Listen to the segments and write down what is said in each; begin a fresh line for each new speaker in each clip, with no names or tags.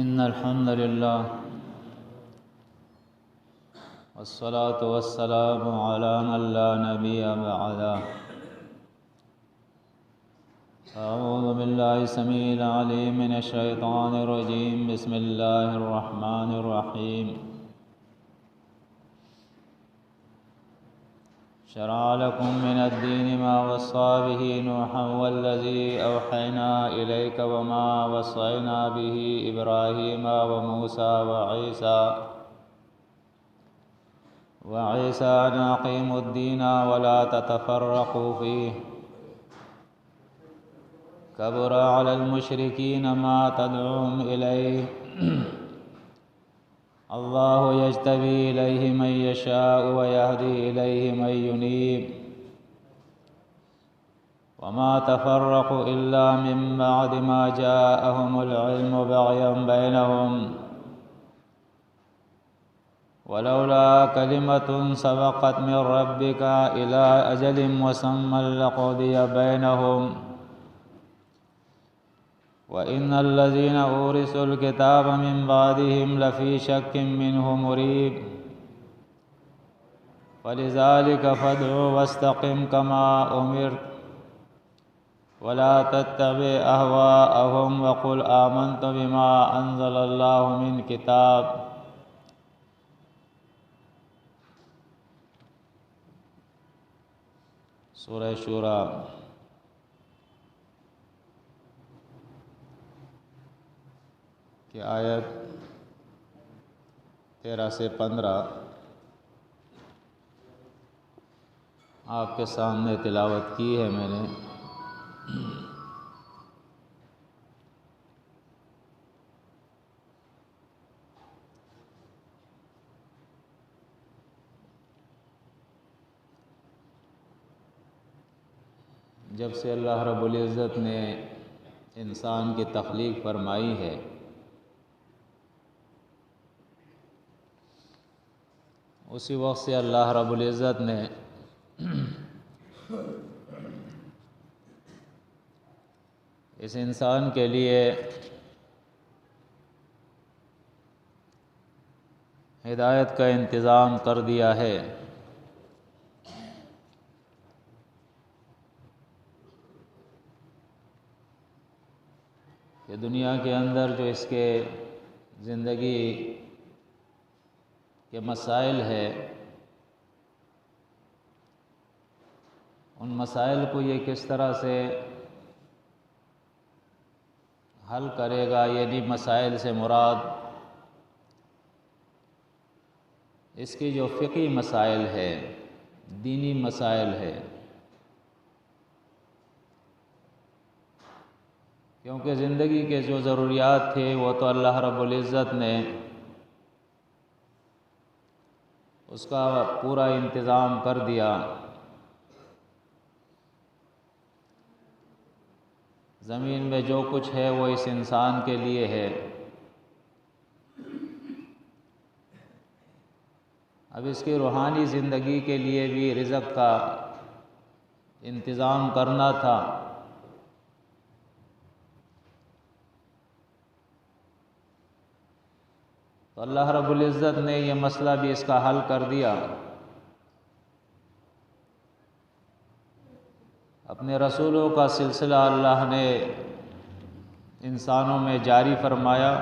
إن الحمد لله والصلاة والسلام على من لا نبي بعده. أعوذ بالله السميع العليم من الشيطان الرجيم. بسم الله الرحمن الرحيم. شرع لكم من الدين ما وصى به نوحا والذي أوحينا إليك وما وصينا به إبراهيم وموسى وعيسى أن أقيموا الدين ولا تتفرقوا فيه كبر على المشركين ما تدعوهم إليه الله يجتبي إليه من يشاء ويهدي إليه من ينيب وما تفرقوا إلا من بعد ما جاءهم العلم بغيا بينهم ولولا كلمة سبقت من ربك إلى أجل مسمى لقضي بينهم وإن الذين أورثوا الكتاب من بعدهم لفي شك منه مريب فلذلك فادع واستقم كما أمرت ولا تتبع أهواءهم وقل آمنت بما أنزل الله من كتاب. سورہ شورى کی آیت 13 سے 15 آپ کے سامنے تلاوت کی ہے میں نے. جب سے اللہ رب العزت نے انسان کی تخلیق فرمائی ہے اسی وقت سے اللہ رب العزت نے اس انسان کے لیے ہدایت کا انتظام کر دیا ہے. کہ دنیا کے اندر جو اس کے زندگی کے مسائل ہے ان مسائل کو یہ کس طرح سے حل کرے گا. یعنی مسائل سے مراد اس کی جو فقہی مسائل ہے دینی مسائل ہے. کیونکہ زندگی کے جو ضروریات تھے وہ تو اللہ رب العزت نے اس کا پورا انتظام کر دیا. زمین میں جو کچھ ہے وہ اس انسان کے لیے ہے. اب اس کی روحانی زندگی کے لیے بھی رزق کا انتظام کرنا تھا. تو اللہ رب العزت نے یہ مسئلہ بھی اس کا حل کر دیا. اپنے رسولوں کا سلسلہ اللہ نے انسانوں میں جاری فرمایا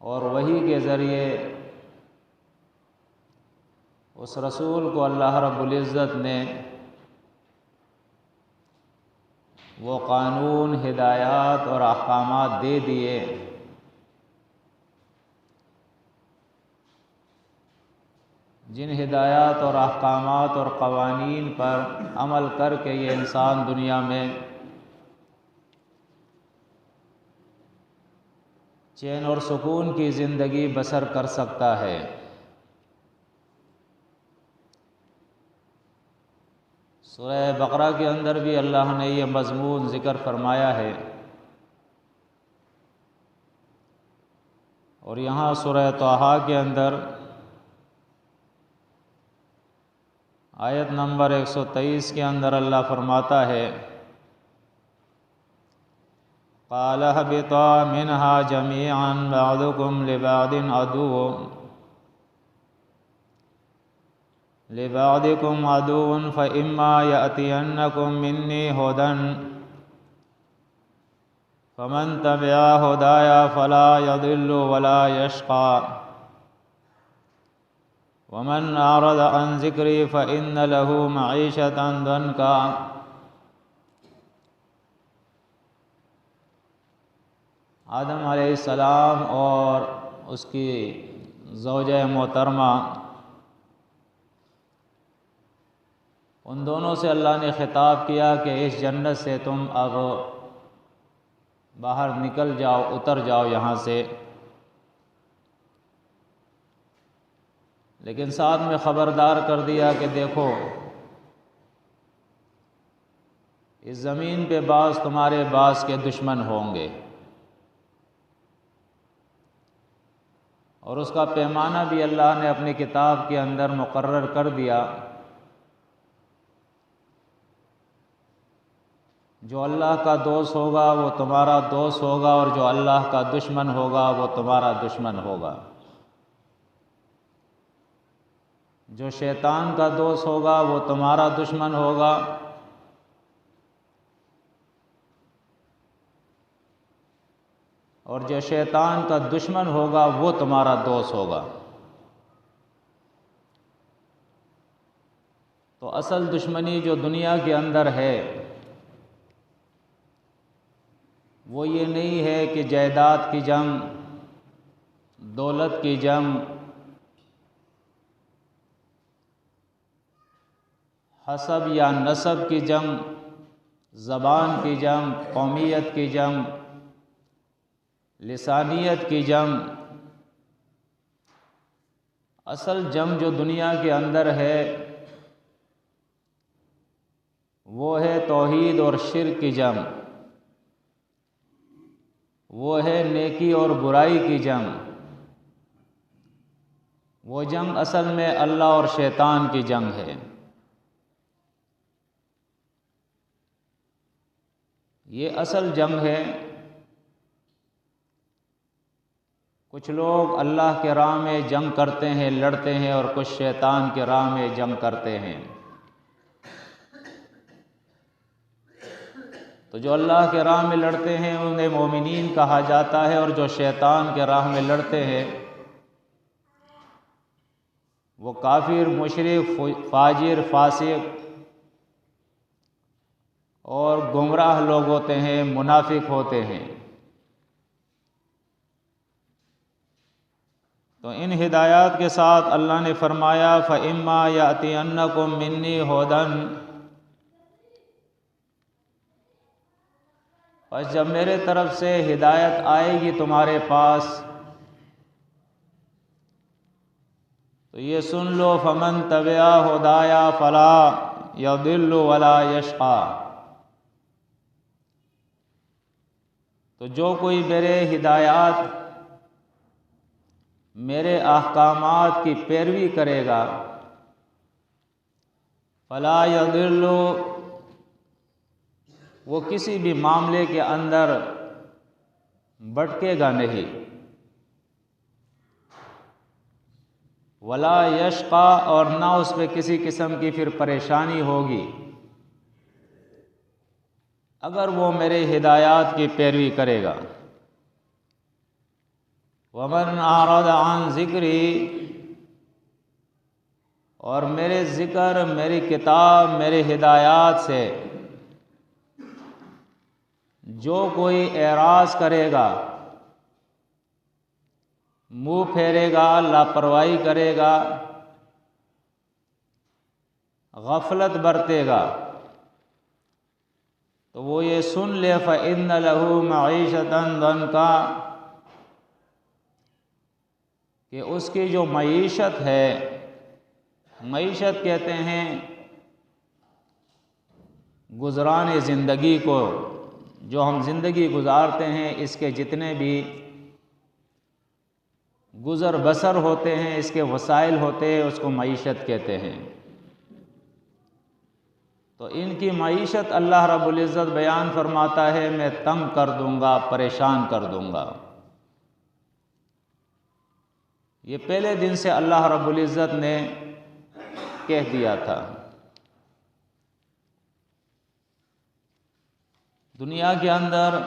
اور وحی کے ذریعے اس رسول کو اللہ رب العزت نے وہ قانون ہدایات اور احکامات دے دیے جن ہدایات اور احکامات اور قوانین پر عمل کر کے یہ انسان دنیا میں چین اور سکون کی زندگی بسر کر سکتا ہے. سورہ بقرہ کے اندر بھی اللہ نے یہ مضمون ذکر فرمایا ہے اور یہاں سورہ طٰہٰ کے اندر آیت نمبر 123 کے اندر اللہ فرماتا ہے قال اهبطا منها جميعا بعضكم لبعضكم عدو فإما يأتينكم مني هدى فمن تبع هدايا فلا يضل ولا يشقى ومن أعرض عن ذكري فإن له معيشة ضنكا۔ آدم علیہ السلام اور اس کی زوجہ محترمہ، ان دونوں سے اللہ نے خطاب کیا کہ اس جنت سے تم اب باہر نکل جاؤ، اتر جاؤ یہاں سے، لیکن ساتھ میں خبردار کر دیا کہ دیکھو اس زمین پہ بعض تمہارے بعض کے دشمن ہوں گے، اور اس کا پیمانہ بھی اللہ نے اپنی کتاب کے اندر مقرر کر دیا، جو اللہ کا دوست ہوگا وہ تمہارا دوست ہوگا، اور جو اللہ کا دشمن ہوگا وہ تمہارا دشمن ہوگا۔ جو شیطان کا دوست ہوگا وہ تمہارا دشمن ہوگا، اور جو شیطان کا دشمن ہوگا وہ تمہارا دوست ہوگا۔ تو اصل دشمنی جو دنیا کے اندر ہے وہ یہ نہیں ہے کہ جائیداد کی جنگ، دولت کی جنگ، حسب یا نسب کی جنگ، زبان کی جنگ، قومیت کی جنگ، لسانیت کی جنگ۔ اصل جنگ جو دنیا کے اندر ہے وہ ہے توحید اور شرک کی جنگ، وہ ہے نیکی اور برائی کی جنگ۔ وہ جنگ اصل میں اللہ اور شیطان کی جنگ ہے۔ یہ اصل جنگ ہے۔ کچھ لوگ اللہ کے راہ میں جنگ کرتے ہیں، لڑتے ہیں، اور کچھ شیطان کے راہ میں جنگ کرتے ہیں۔ تو جو اللہ کے راہ میں لڑتے ہیں انہیں مومنین کہا جاتا ہے، اور جو شیطان کے راہ میں لڑتے ہیں وہ کافر، مشرک، فاجر، فاسق اور گمراہ لوگ ہوتے ہیں، منافق ہوتے ہیں۔ تو ان ہدایات کے ساتھ اللہ نے فرمایا فَإِمَّا يَأْتِيَنَّكُم مِّنِّي هُدًى، پس جب میرے طرف سے ہدایت آئے گی تمہارے پاس تو یہ سن لو فَمَن تَبِعَ هُدَايَا فَلَا يَضِلُّ وَلَا يَشْقَى، تو جو کوئی میرے ہدایات، میرے احکامات کی پیروی کرے گا فَلَا يَضِلُّ، وہ کسی بھی معاملے کے اندر بھٹکے گا نہیں، ولا یشقا، اور نہ اس پہ کسی قسم کی پھر پریشانی ہوگی اگر وہ میرے ہدایات کی پیروی کرے گا۔ ومن اعرض عن ذکری، اور میرے ذکر، میری کتاب، میرے ہدایات سے جو کوئی اعراض کرے گا، منہ پھیرے گا، لاپرواہی کرے گا، غفلت برتے گا، تو وہ یہ سن لے فَإِنَّ لَهُ مَعِيشَةً ضَنْكًا، کہ اس کی جو معیشت ہے، معیشت کہتے ہیں گزران زندگی کو، جو ہم زندگی گزارتے ہیں اس کے جتنے بھی گزر بسر ہوتے ہیں، اس کے وسائل ہوتے ہیں، اس کو معیشت کہتے ہیں۔ تو ان کی معیشت اللہ رب العزت بیان فرماتا ہے میں تنگ کر دوں گا، پریشان کر دوں گا۔ یہ پہلے دن سے اللہ رب العزت نے کہہ دیا تھا۔ دنیا کے اندر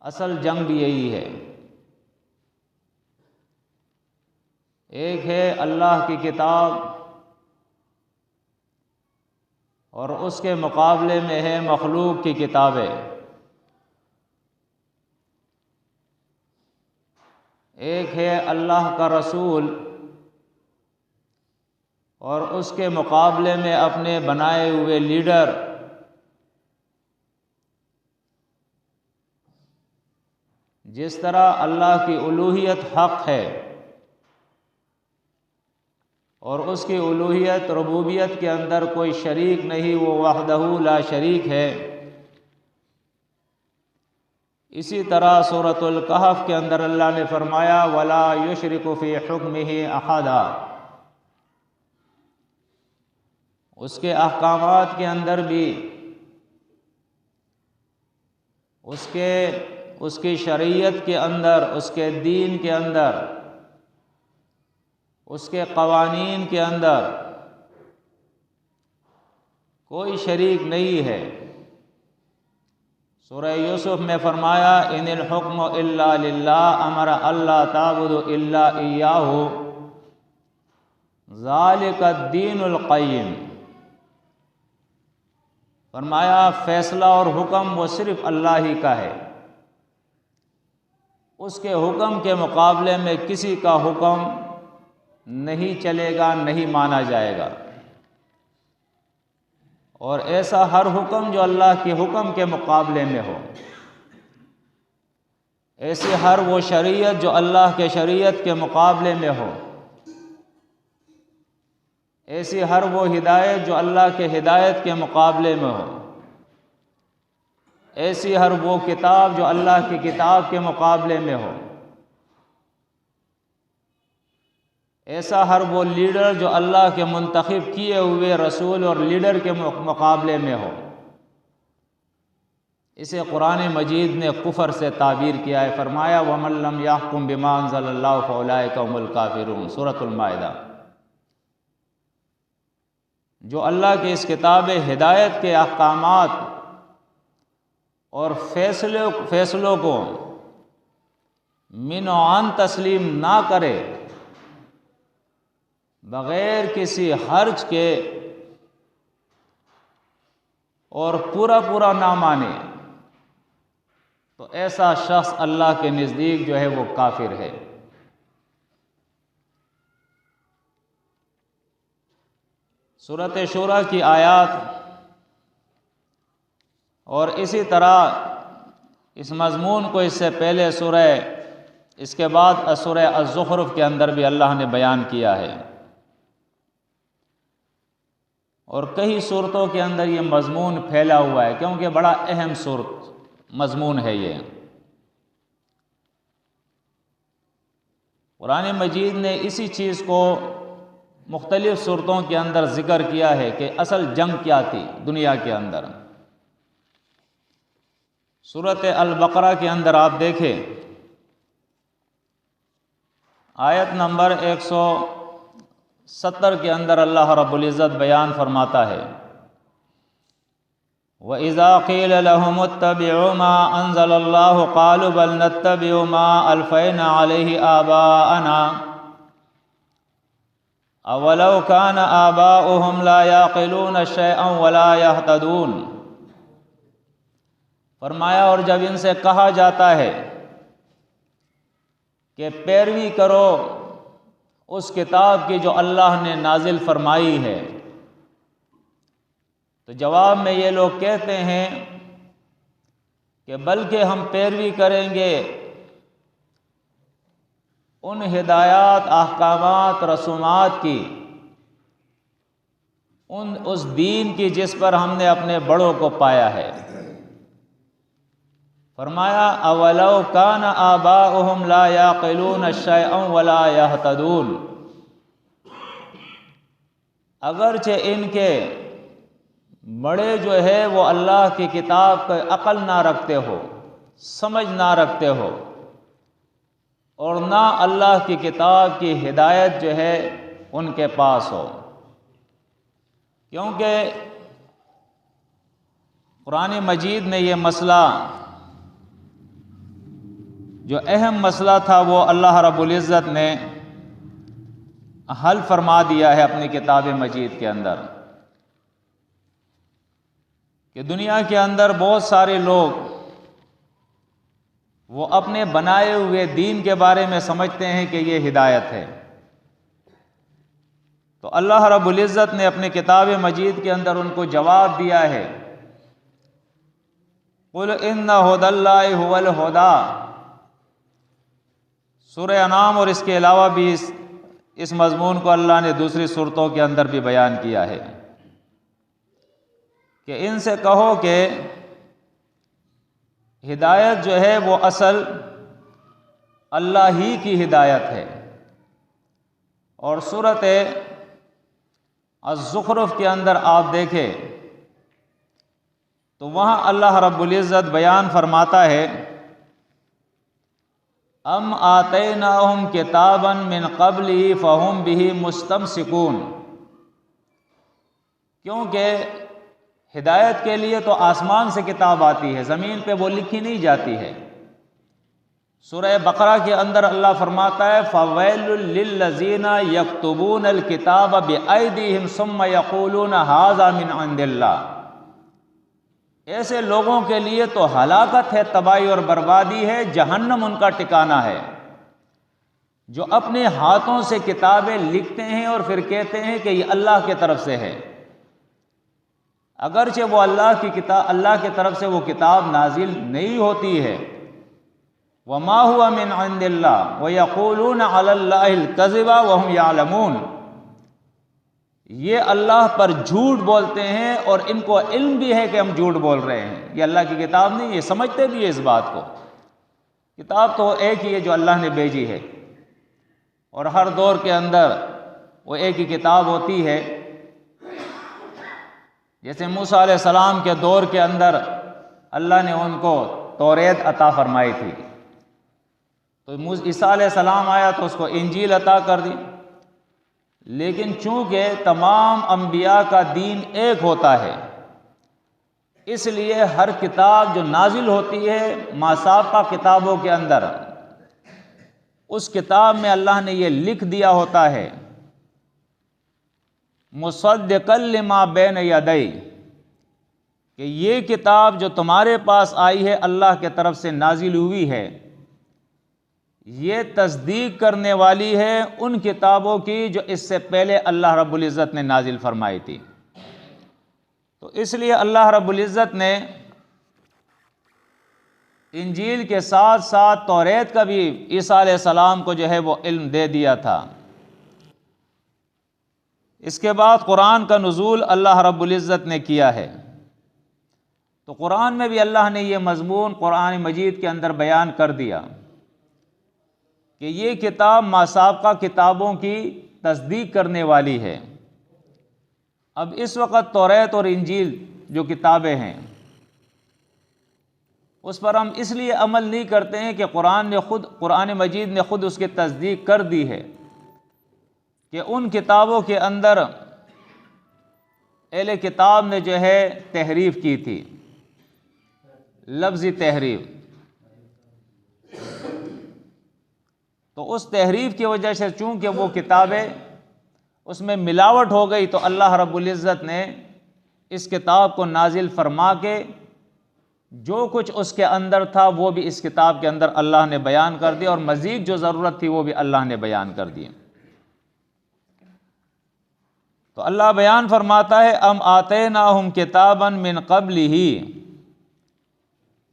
اصل جنگ بھی یہی ہے، ایک ہے اللہ کی کتاب اور اس کے مقابلے میں ہے مخلوق کی کتابیں۔ ایک ہے اللہ کا رسول اور اس کے مقابلے میں اپنے بنائے ہوئے لیڈر۔ جس طرح اللہ کی الوہیت حق ہے اور اس کی الوہیت ربوبیت کے اندر کوئی شریک نہیں، وہ وحدہ لا شریک ہے، اسی طرح سورۃ الکہف کے اندر اللہ نے فرمایا وَلَا يُشْرِكُ فِي حُكْمِهِ أَحَدًا۔ اس کے احکامات کے اندر بھی، اس کی شریعت کے اندر، اس کے دین کے اندر، اس کے قوانین کے اندر کوئی شریک نہیں ہے۔ سورہ یوسف میں فرمایا ان الحکم الا للہ امر اللہ تعبدوا الا ایاہ ذالک الدین القیم۔ فرمایا فیصلہ اور حکم وہ صرف اللہ ہی کا ہے، اس کے حکم کے مقابلے میں کسی کا حکم نہیں چلے گا، نہیں مانا جائے گا۔ اور ایسا ہر حکم جو اللہ کے حکم کے مقابلے میں ہو، ایسی ہر وہ شریعت جو اللہ کے شریعت کے مقابلے میں ہو، ایسی ہر وہ ہدایت جو اللہ کے ہدایت کے مقابلے میں ہو، ایسی ہر وہ کتاب جو اللہ کی کتاب کے مقابلے میں ہو، ایسا ہر وہ لیڈر جو اللہ کے منتخب کیے ہوئے رسول اور لیڈر کے مقابلے میں ہو، اسے قرآن مجید نے کفر سے تعبیر کیا ہے۔ فرمایا وَمَن لَّمْ يَحْكُم بِمَا أَنزَلَ اللَّهُ فَأُولَٰئِكَ هُمُ الْكَافِرُونَ، سورۃ المائدہ۔ جو اللہ کے اس کتاب ہدایت کے احکامات اور فیصلوں کو من و عن تسلیم نہ کرے، بغیر کسی حرج کے اور پورا نہ مانے، تو ایسا شخص اللہ کے نزدیک جو ہے وہ کافر ہے۔ سورۃ شورى کی آیات اور اسی طرح اس مضمون کو اس سے پہلے اس کے بعد سورہ الزخرف کے اندر بھی اللہ نے بیان کیا ہے، اور کئی صورتوں کے اندر یہ مضمون پھیلا ہوا ہے، کیونکہ بڑا اہم مضمون ہے یہ۔ قرآن مجید نے اسی چیز کو مختلف صورتوں کے اندر ذکر کیا ہے کہ اصل جنگ کیا تھی دنیا کے اندر۔ سورۃ البقرہ کے اندر آپ دیکھیں آیت نمبر 170 کے اندر اللہ رب العزت بیان فرماتا ہے وَإِذَا قِيلَ لَهُمُ اتَّبِعُوا مَا أَنزَلَ اللَّهُ قَالُوا بَلْ نَتَّبِعُ مَا أَلْفَيْنَا عَلَيْهِ آبَاءَنَا أَوَلَوْ كَانَ آبَاؤُهُمْ لَا يَعْقِلُونَ شَيْئًا وَلَا يَهْتَدُونَ۔ فرمایا اور جب ان سے کہا جاتا ہے کہ پیروی کرو اس کتاب کی جو اللہ نے نازل فرمائی ہے، تو جواب میں یہ لوگ کہتے ہیں کہ بلکہ ہم پیروی کریں گے ان ہدایات، احکامات، رسومات کی، اس دین کی جس پر ہم نے اپنے بڑوں کو پایا ہے۔ فرمایا اولو کان آباؤہم لا یعقلون شیئا ولا یہتدون۔ اگرچہ ان کے بڑے جو ہے وہ اللہ کی کتاب کا عقل نہ رکھتے ہو، سمجھ نہ رکھتے ہو، اور نہ اللہ کی کتاب کی ہدایت جو ہے ان کے پاس ہو، کیونکہ قرآن مجید نے یہ مسئلہ جو اہم مسئلہ تھا وہ اللہ رب العزت نے حل فرما دیا ہے اپنی کتاب مجید کے اندر، کہ دنیا کے اندر بہت سارے لوگ وہ اپنے بنائے ہوئے دین کے بارے میں سمجھتے ہیں کہ یہ ہدایت ہے، تو اللہ رب العزت نے اپنے کتاب مجید کے اندر ان کو جواب دیا ہے، قُلْ إِنَّ هُدَى اللَّهِ هُوَ الْهُدَى۔ سورہ انعام اور اس کے علاوہ بھی اس مضمون کو اللہ نے دوسری صورتوں کے اندر بھی بیان کیا ہے کہ ان سے کہو کہ ہدایت جو ہے وہ اصل اللہ ہی کی ہدایت ہے، اور سورۃ الزخرف کے اندر آپ دیکھیں تو وہاں اللہ رب العزت بیان فرماتا ہے، ام آتیناہم کتابا من قبلہ فہم بہ مستمسکون، کیونکہ ہدایت کے لیے تو آسمان سے کتاب آتی ہے، زمین پہ وہ لکھی نہیں جاتی ہے۔ سورہ بقرہ کے اندر اللہ فرماتا ہے فَوَيْلٌ لِّلَّذِينَ يَكْتُبُونَ الْكِتَابَ بِأَيْدِيهِمْ ثُمَّ يَقُولُونَ هَٰذَا مِنْ عِندِ اللَّهِ، ایسے لوگوں کے لیے تو ہلاکت ہے، تباہی اور بربادی ہے، جہنم ان کا ٹھکانہ ہے، جو اپنے ہاتھوں سے کتابیں لکھتے ہیں اور پھر کہتے ہیں کہ یہ اللہ کی طرف سے ہے، اگرچہ وہ اللہ کی طرف سے وہ کتاب نازل نہیں ہوتی ہے۔ وَمَا هُوَ مِنْ عِندِ اللَّهِ وَيَقُولُونَ عَلَى اللَّهِ الْكَذِبَ وَهُمْ يَعْلَمُونَ، یہ اللہ پر جھوٹ بولتے ہیں اور ان کو علم بھی ہے کہ ہم جھوٹ بول رہے ہیں، یہ اللہ کی کتاب نہیں، یہ سمجھتے بھی ہے اس بات کو، کتاب تو ایک ہی ہے جو اللہ نے بھیجی ہے، اور ہر دور کے اندر وہ ایک ہی کتاب ہوتی ہے۔ جیسے موسیٰ علیہ السلام کے دور کے اندر اللہ نے ان کو توریت عطا فرمائی تھی، تو عیسیٰ علیہ السلام آیا تو اس کو انجیل عطا کر دی، لیکن چونکہ تمام انبیاء کا دین ایک ہوتا ہے، اس لیے ہر کتاب جو نازل ہوتی ہے ماسابقہ کتابوں کے اندر، اس کتاب میں اللہ نے یہ لکھ دیا ہوتا ہے مصدقا لما بین یدی، کہ یہ کتاب جو تمہارے پاس آئی ہے اللہ کے طرف سے نازل ہوئی ہے، یہ تصدیق کرنے والی ہے ان کتابوں کی جو اس سے پہلے اللہ رب العزت نے نازل فرمائی تھی۔ تو اس لیے اللہ رب العزت نے انجیل کے ساتھ ساتھ توریت کا بھی عیسیٰ علیہ السلام کو جو ہے وہ علم دے دیا تھا۔ اس کے بعد قرآن کا نزول اللہ رب العزت نے کیا ہے، تو قرآن میں بھی اللہ نے یہ مضمون قرآن مجید کے اندر بیان کر دیا کہ یہ کتاب ماسابقہ کتابوں کی تصدیق کرنے والی ہے۔ اب اس وقت توریت اور انجیل جو کتابیں ہیں اس پر ہم اس لیے عمل نہیں کرتے ہیں کہ قرآن مجید نے خود اس کی تصدیق کر دی ہے کہ ان کتابوں کے اندر اہل کتاب نے جو ہے تحریف کی تھی، لفظی تحریف، تو اس تحریف کی وجہ سے چونکہ وہ کتابیں اس میں ملاوٹ ہو گئی، تو اللہ رب العزت نے اس کتاب کو نازل فرما کے جو کچھ اس کے اندر تھا وہ بھی اس کتاب کے اندر اللہ نے بیان کر دیا، اور مزید جو ضرورت تھی وہ بھی اللہ نے بیان کر دی۔ تو اللہ بیان فرماتا ہے ام آتیناہم کتابا من قبلہ،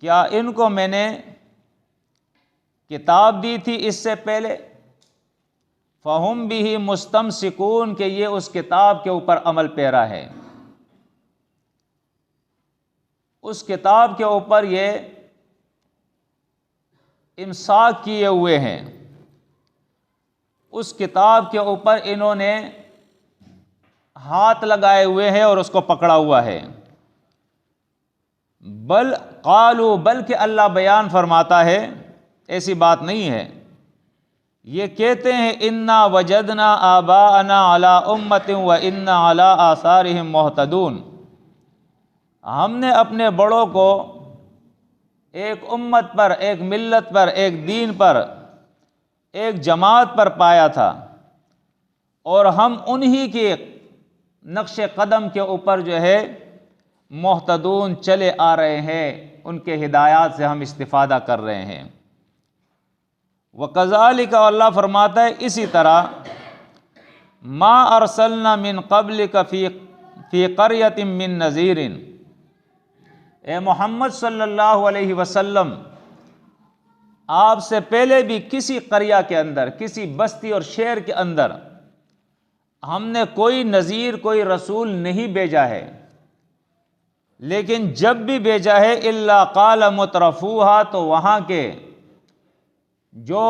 کیا ان کو میں نے کتاب دی تھی اس سے پہلے، فہم بہ مستمسکون، کہ یہ اس کتاب کے اوپر عمل پیرا ہے، اس کتاب کے اوپر یہ امساک کیے ہوئے ہیں، اس کتاب کے اوپر انہوں نے ہاتھ لگائے ہوئے ہیں اور اس کو پکڑا ہوا ہے۔ بل قالوا، بلکہ اللہ بیان فرماتا ہے ایسی بات نہیں ہے، یہ کہتے ہیں انا وجدنا آباءنا علی امۃ و انا علی آثارہم مہتدون، ہم نے اپنے بڑوں کو ایک امت پر، ایک ملت پر، ایک دین پر، ایک جماعت پر پایا تھا، اور ہم انہی کے نقش قدم کے اوپر جو ہے محتدون چلے آ رہے ہیں، ان کے ہدایات سے ہم استفادہ کر رہے ہیں۔ وَكَذَلِكَ، اللہ فرماتا ہے اسی طرح، مَا أَرْسَلْنَا مِن قَبْلِكَ فِي قَرْيَةٍ مِّن نَذِيرٍ، اے محمد صلی اللہ علیہ وسلم، آپ سے پہلے بھی کسی قریہ کے اندر، کسی بستی اور شہر کے اندر ہم نے کوئی نذیر، کوئی رسول نہیں بھیجا ہے، لیکن جب بھی بھیجا ہے الا قال مترفوہا، تو وہاں کے جو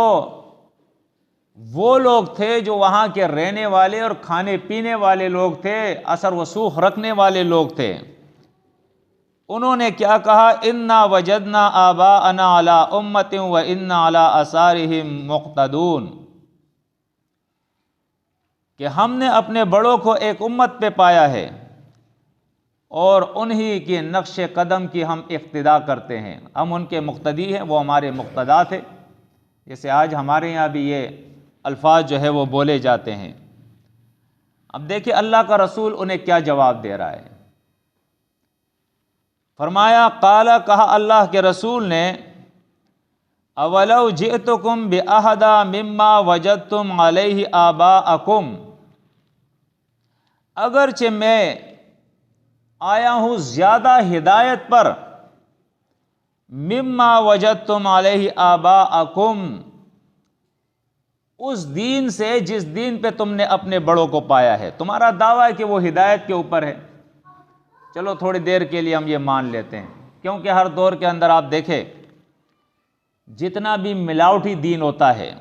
وہ لوگ تھے جو وہاں کے رہنے والے اور کھانے پینے والے لوگ تھے، اثر وسوخ رکھنے والے لوگ تھے، انہوں نے کیا کہا، انا وجدنا آباءنا علی امۃ و انا علی آثارہم مقتدون، کہ ہم نے اپنے بڑوں کو ایک امت پہ پایا ہے اور انہی کے نقش قدم کی ہم اقتداء کرتے ہیں، ہم ان کے مقتدی ہیں، وہ ہمارے مقتدا تھے۔ جیسے آج ہمارے یہاں بھی یہ الفاظ جو ہے وہ بولے جاتے ہیں۔ اب دیکھیں اللہ کا رسول انہیں کیا جواب دے رہا ہے۔ فرمایا، قال، کہا اللہ کے رسول نے، اولو جئتکم باہدی مما وجدتم علیہ آباءکم، اگرچہ میں آیا ہوں زیادہ ہدایت پر، مما وجدتم علیہ آباءکم، اس دین سے جس دین پہ تم نے اپنے بڑوں کو پایا ہے۔ تمہارا دعویٰ ہے کہ وہ ہدایت کے اوپر ہے، چلو تھوڑی دیر کے لیے ہم یہ مان لیتے ہیں، کیونکہ ہر دور کے اندر آپ دیکھیں جتنا بھی ملاوٹی دین ہوتا ہے،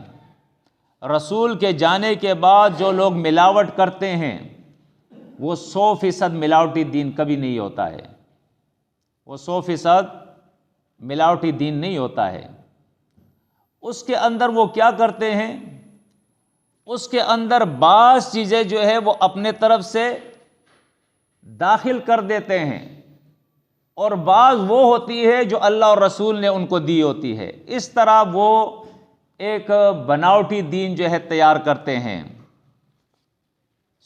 رسول کے جانے کے بعد جو لوگ ملاوٹ کرتے ہیں، وہ 100% ملاوٹی دین کبھی نہیں ہوتا ہے، وہ 100% ملاوٹی دین نہیں ہوتا ہے۔ اس کے اندر وہ کیا کرتے ہیں، اس کے اندر بعض چیزیں جو ہے وہ اپنے طرف سے داخل کر دیتے ہیں، اور بعض وہ ہوتی ہے جو اللہ اور رسول نے ان کو دی ہوتی ہے، اس طرح وہ ایک بناوٹی دین جو ہے تیار کرتے ہیں۔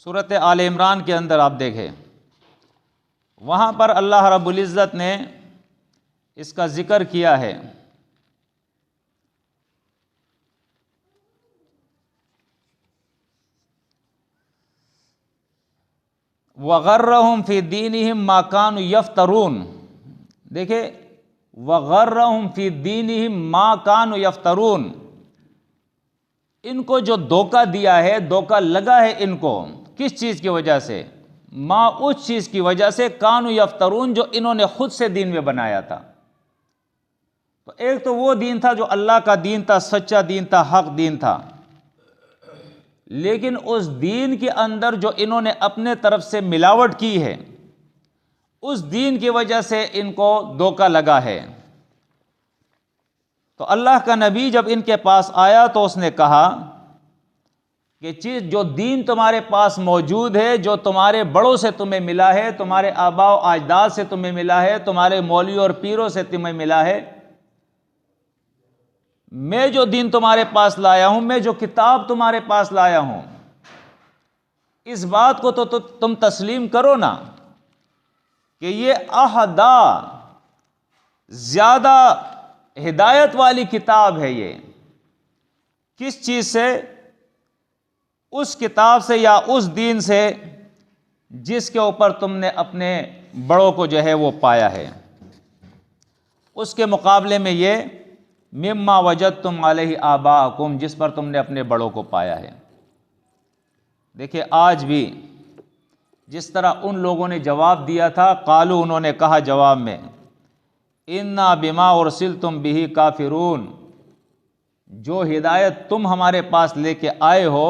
سورۃ آل عمران کے اندر آپ دیکھیں، وہاں پر اللہ رب العزت نے اس کا ذکر کیا ہے۔ وَغَرَّهُمْ فِي دِينِهِمْ مَا كَانُوا يَفْتَرُونَ، دیکھیں وَغَرَّهُمْ فِي دِينِهِمْ مَا كَانُوا يَفْتَرُونَ، ان کو جو دھوکہ دیا ہے، دھوکہ لگا ہے ان کو، کس چیز کی وجہ سے، اس چیز کی وجہ سے کانوا یفترون، جو انہوں نے خود سے دین میں بنایا تھا۔ تو ایک تو وہ دین تھا جو اللہ کا دین تھا، سچا دین تھا، حق دین تھا، لیکن اس دین کے اندر جو انہوں نے اپنے طرف سے ملاوٹ کی ہے، اس دین کی وجہ سے ان کو دھوکہ لگا ہے۔ تو اللہ کا نبی جب ان کے پاس آیا تو اس نے کہا کہ چیز جو دین تمہارے پاس موجود ہے، جو تمہارے بڑوں سے تمہیں ملا ہے، تمہارے آباء و اجداد سے تمہیں ملا ہے، تمہارے مولوی اور پیروں سے تمہیں ملا ہے، میں جو دین تمہارے پاس لایا ہوں، میں جو کتاب تمہارے پاس لایا ہوں، اس بات کو تو تم تسلیم کرو نا کہ یہ اہدا، زیادہ ہدایت والی کتاب ہے۔ یہ کس چیز سے؟ اس کتاب سے یا اس دین سے جس کے اوپر تم نے اپنے بڑوں کو جو ہے وہ پایا ہے۔ اس کے مقابلے میں یہ مما وجدتم علیہ آباءکم، جس پر تم نے اپنے بڑوں کو پایا ہے۔ دیکھیں آج بھی جس طرح ان لوگوں نے جواب دیا تھا، قالو، انہوں نے کہا جواب میں، انا بما ارسلتم بہ کافرون، جو ہدایت تم ہمارے پاس لے کے آئے ہو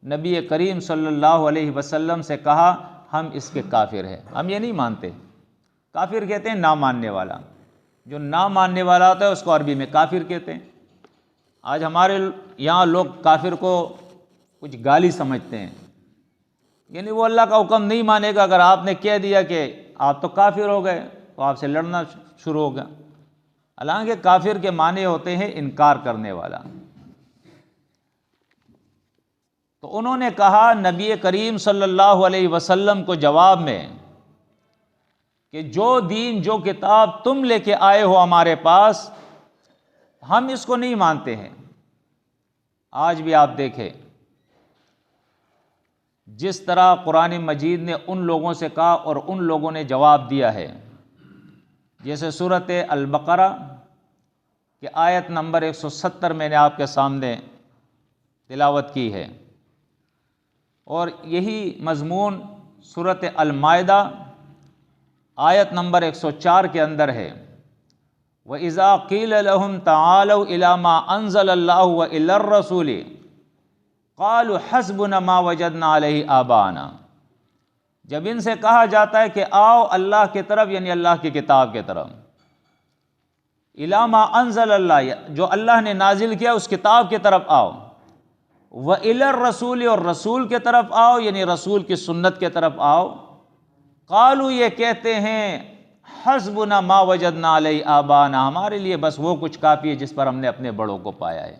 نبی کریم صلی اللہ علیہ وسلم سے کہا ہم اس کے کافر ہیں، ہم یہ نہیں مانتے۔ کافر کہتے ہیں نہ ماننے والا، جو نہ ماننے والا ہوتا ہے اس کو عربی میں کافر کہتے ہیں۔ آج ہمارے یہاں لوگ کافر کو کچھ گالی سمجھتے ہیں، یعنی وہ اللہ کا حکم نہیں مانے گا، اگر آپ نے کہہ دیا کہ آپ تو کافر ہو گئے تو آپ سے لڑنا شروع ہو گیا۔ حالانکہ کافر کے معنی ہوتے ہیں انکار کرنے والا۔ تو انہوں نے کہا نبی کریم صلی اللہ علیہ وسلم کو جواب میں کہ جو دین جو کتاب تم لے کے آئے ہو ہمارے پاس، ہم اس کو نہیں مانتے ہیں۔ آج بھی آپ دیکھیں جس طرح قرآن مجید نے ان لوگوں سے کہا اور ان لوگوں نے جواب دیا ہے، جیسے سورۃ البقرہ کہ آیت نمبر 170 میں نے آپ کے سامنے تلاوت کی ہے، اور یہی مضمون سورۃ المائدہ آیت نمبر 104 کے اندر ہے، وَإِذَا قِيلَ لَهُمْ تَعَالَوْا إِلَى مَا أَنزَلَ اللَّهُ وَإِلَى الرَّسُولِ قَالُوا حَسْبُنَا مَا وَجَدْنَا عَلَيْهِ آبَاءَنَا۔ جب ان سے کہا جاتا ہے کہ آؤ اللہ کی طرف، یعنی اللہ کی کتاب کی طرف، اِلَى مَا أَنزَلَ اللَّهُ، جو اللہ نے نازل کیا اس کتاب کی طرف آؤ، وَإِلَى الرَّسُولِ، اور رسول کی طرف آؤ، یعنی رسول کی سنت کی طرف آؤ۔ قالوا، یہ کہتے ہیں حسبنا ما وجدنا علیہ آبانا، ہمارے لیے بس وہ کچھ کافی ہے جس پر ہم نے اپنے بڑوں کو پایا ہے۔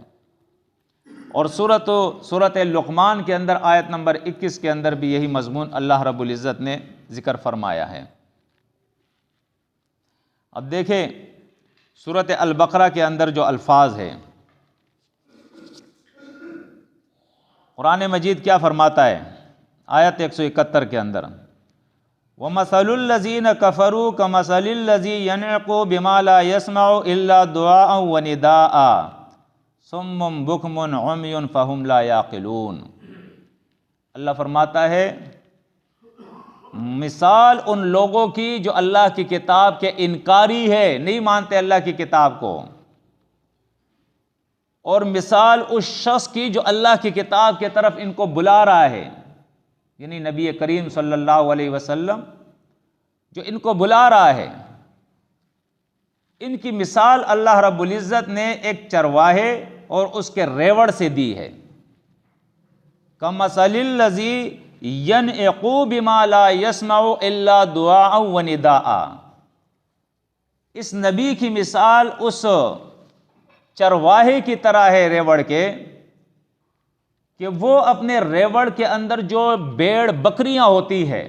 اور سورۃ لقمان کے اندر آیت نمبر 21 کے اندر بھی یہی مضمون اللہ رب العزت نے ذکر فرمایا ہے۔ اب دیکھیں سورۃ البقرہ کے اندر جو الفاظ ہے، قرآن مجید کیا فرماتا ہے آیت 171 کے اندر، وَمَثَلُ الَّذِينَ كَفَرُوا كَمَثَلِ الَّذِي يَنْعِقُ بِمَا لَا يَسْمَعُ إِلَّا دُعَاءً وَنِدَاءً صُمٌّ بُكْمٌ عُمْيٌ فَهُمْ لَا يَعْقِلُونَ۔ اللہ فرماتا ہے مثال ان لوگوں کی جو اللہ کی کتاب کے انکاری ہے، نہیں مانتے اللہ کی کتاب کو، اور مثال اس شخص کی جو اللہ کی کتاب کی طرف ان کو بلا رہا ہے، یعنی نبی کریم صلی اللہ علیہ وسلم جو ان کو بلا رہا ہے۔ ان کی مثال اللہ رب العزت نے ایک چرواہے اور اس کے ریوڑ سے دی ہے، کَمَثَلِ الَّذِي يَنْعِقُ بِمَا لَا يَسْمَعُ إِلَّا دُعَاءً وَنِدَاءً۔ اس نبی کی مثال اس چرواہے کی طرح ہے ریوڑ کے، کہ وہ اپنے ریوڑ کے اندر جو بھیڑ بکریاں ہوتی ہے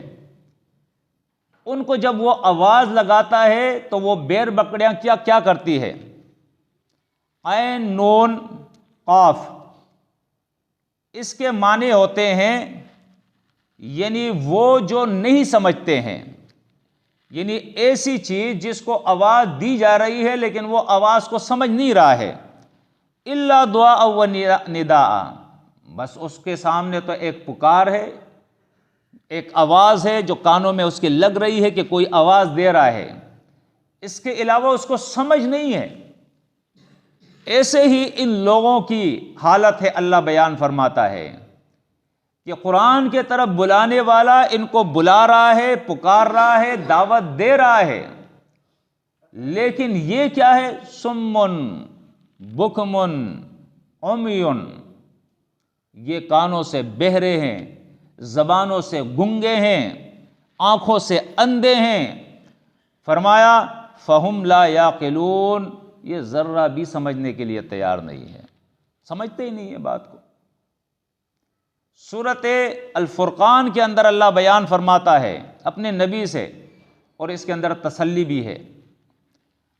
ان کو جب وہ آواز لگاتا ہے تو وہ بھیڑ بکریاں کیا کرتی ہے، عین نون قاف، اس کے معنی ہوتے ہیں یعنی وہ جو نہیں سمجھتے ہیں، یعنی ایسی چیز جس کو آواز دی جا رہی ہے لیکن وہ آواز کو سمجھ نہیں رہا ہے، الا دعاء و نداء، بس اس کے سامنے تو ایک پکار ہے، ایک آواز ہے جو کانوں میں اس کے لگ رہی ہے کہ کوئی آواز دے رہا ہے، اس کے علاوہ اس کو سمجھ نہیں ہے۔ ایسے ہی ان لوگوں کی حالت ہے، اللہ بیان فرماتا ہے کہ قرآن کے طرف بلانے والا ان کو بلا رہا ہے، پکار رہا ہے، دعوت دے رہا ہے، لیکن یہ کیا ہے، سمن بکمن عمیون، یہ کانوں سے بہرے ہیں، زبانوں سے گنگے ہیں، آنکھوں سے اندھے ہیں۔ فرمایا فہم لا یعقلون، یہ ذرہ بھی سمجھنے کے لیے تیار نہیں ہے، سمجھتے ہی نہیں ہے بات کو۔ سورۃ الفرقان کے اندر اللہ بیان فرماتا ہے اپنے نبی سے، اور اس کے اندر تسلی بھی ہے،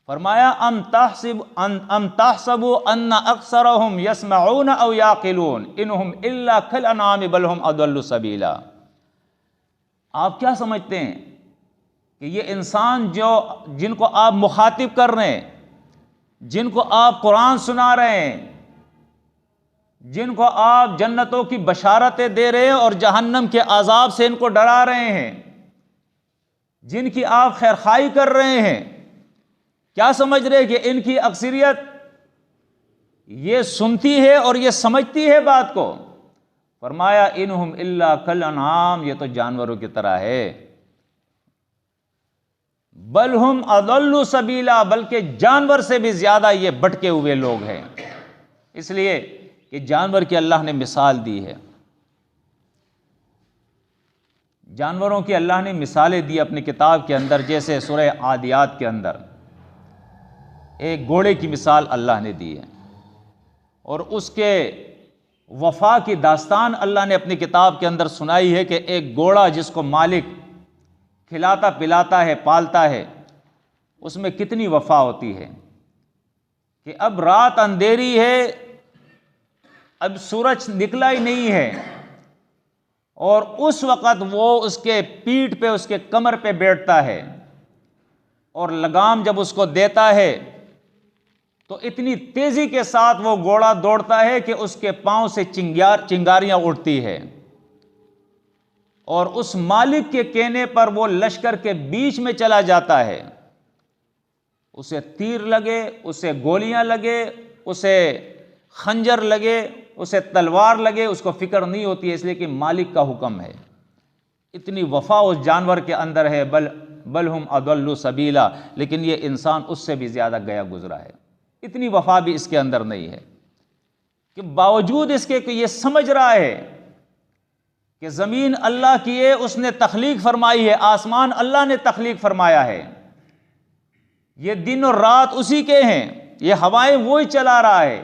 فرمایا ام تحسبوا ان اکثرهم يسمعون او يعقلون انهم الا كالانعام بل هم اضل سبیلا۔ آپ کیا سمجھتے ہیں کہ یہ انسان جن کو آپ مخاطب کر رہے ہیں، جن کو آپ قرآن سنا رہے ہیں، جن کو آپ جنتوں کی بشارتیں دے رہے ہیں اور جہنم کے عذاب سے ان کو ڈرا رہے ہیں، جن کی آپ خیرخواہی کر رہے ہیں، کیا سمجھ رہے کہ ان کی اکثریت یہ سنتی ہے اور یہ سمجھتی ہے بات کو؟ فرمایا انہم الا کالانعام، یہ تو جانوروں کی طرح ہے، بل ہم اضل سبیلا، بلکہ جانور سے بھی زیادہ یہ بھٹکے ہوئے لوگ ہیں۔ اس لیے کہ جانور کی اللہ نے مثال دی ہے، جانوروں کی اللہ نے مثالیں دی اپنی کتاب کے اندر، جیسے سورہ عادیات کے اندر ایک گھوڑے کی مثال اللہ نے دی ہے، اور اس کے وفا کی داستان اللہ نے اپنی کتاب کے اندر سنائی ہے کہ ایک گھوڑا جس کو مالک کھلاتا پلاتا ہے، پالتا ہے، اس میں کتنی وفا ہوتی ہے کہ اب رات اندھیری ہے، اب سورج نکلا ہی نہیں ہے، اور اس وقت وہ اس کے پیٹھ پہ، اس کے کمر پہ بیٹھتا ہے، اور لگام جب اس کو دیتا ہے تو اتنی تیزی کے ساتھ وہ گھوڑا دوڑتا ہے کہ اس کے پاؤں سے چنگاریاں اڑتی ہے، اور اس مالک کے کہنے پر وہ لشکر کے بیچ میں چلا جاتا ہے، اسے تیر لگے، اسے گولیاں لگے، اسے خنجر لگے، اسے تلوار لگے، اس کو فکر نہیں ہوتی ہے، اس لیے کہ مالک کا حکم ہے۔ اتنی وفا اس جانور کے اندر ہے، بل ہم اضل سبیلا، لیکن یہ انسان اس سے بھی زیادہ گیا گزرا ہے، اتنی وفا بھی اس کے اندر نہیں ہے، کہ باوجود اس کے کہ یہ سمجھ رہا ہے کہ زمین اللہ کی ہے، اس نے تخلیق فرمائی ہے، آسمان اللہ نے تخلیق فرمایا ہے، یہ دن اور رات اسی کے ہیں، یہ ہوائیں وہی چلا رہا ہے،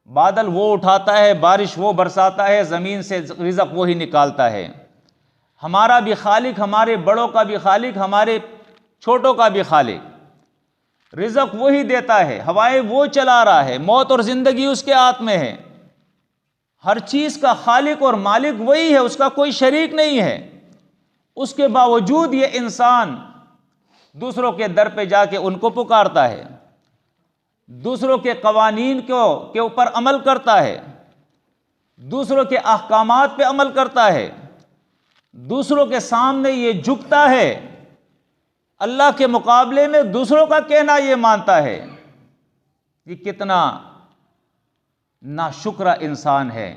بادل وہ اٹھاتا ہے، بارش وہ برساتا ہے، زمین سے رزق وہی نکالتا ہے، ہمارا بھی خالق، ہمارے بڑوں کا بھی خالق، ہمارے چھوٹوں کا بھی خالق، رزق وہی دیتا ہے، ہوائیں وہ چلا رہا ہے، موت اور زندگی اس کے ہاتھ میں ہے، ہر چیز کا خالق اور مالک وہی ہے، اس کا کوئی شریک نہیں ہے، اس کے باوجود یہ انسان دوسروں کے در پہ جا کے ان کو پکارتا ہے، دوسروں کے قوانین کے اوپر عمل کرتا ہے، دوسروں کے احکامات پہ عمل کرتا ہے، دوسروں کے سامنے یہ جھکتا ہے، اللہ کے مقابلے میں دوسروں کا کہنا یہ مانتا ہے، یہ کتنا ناشکرا انسان ہے۔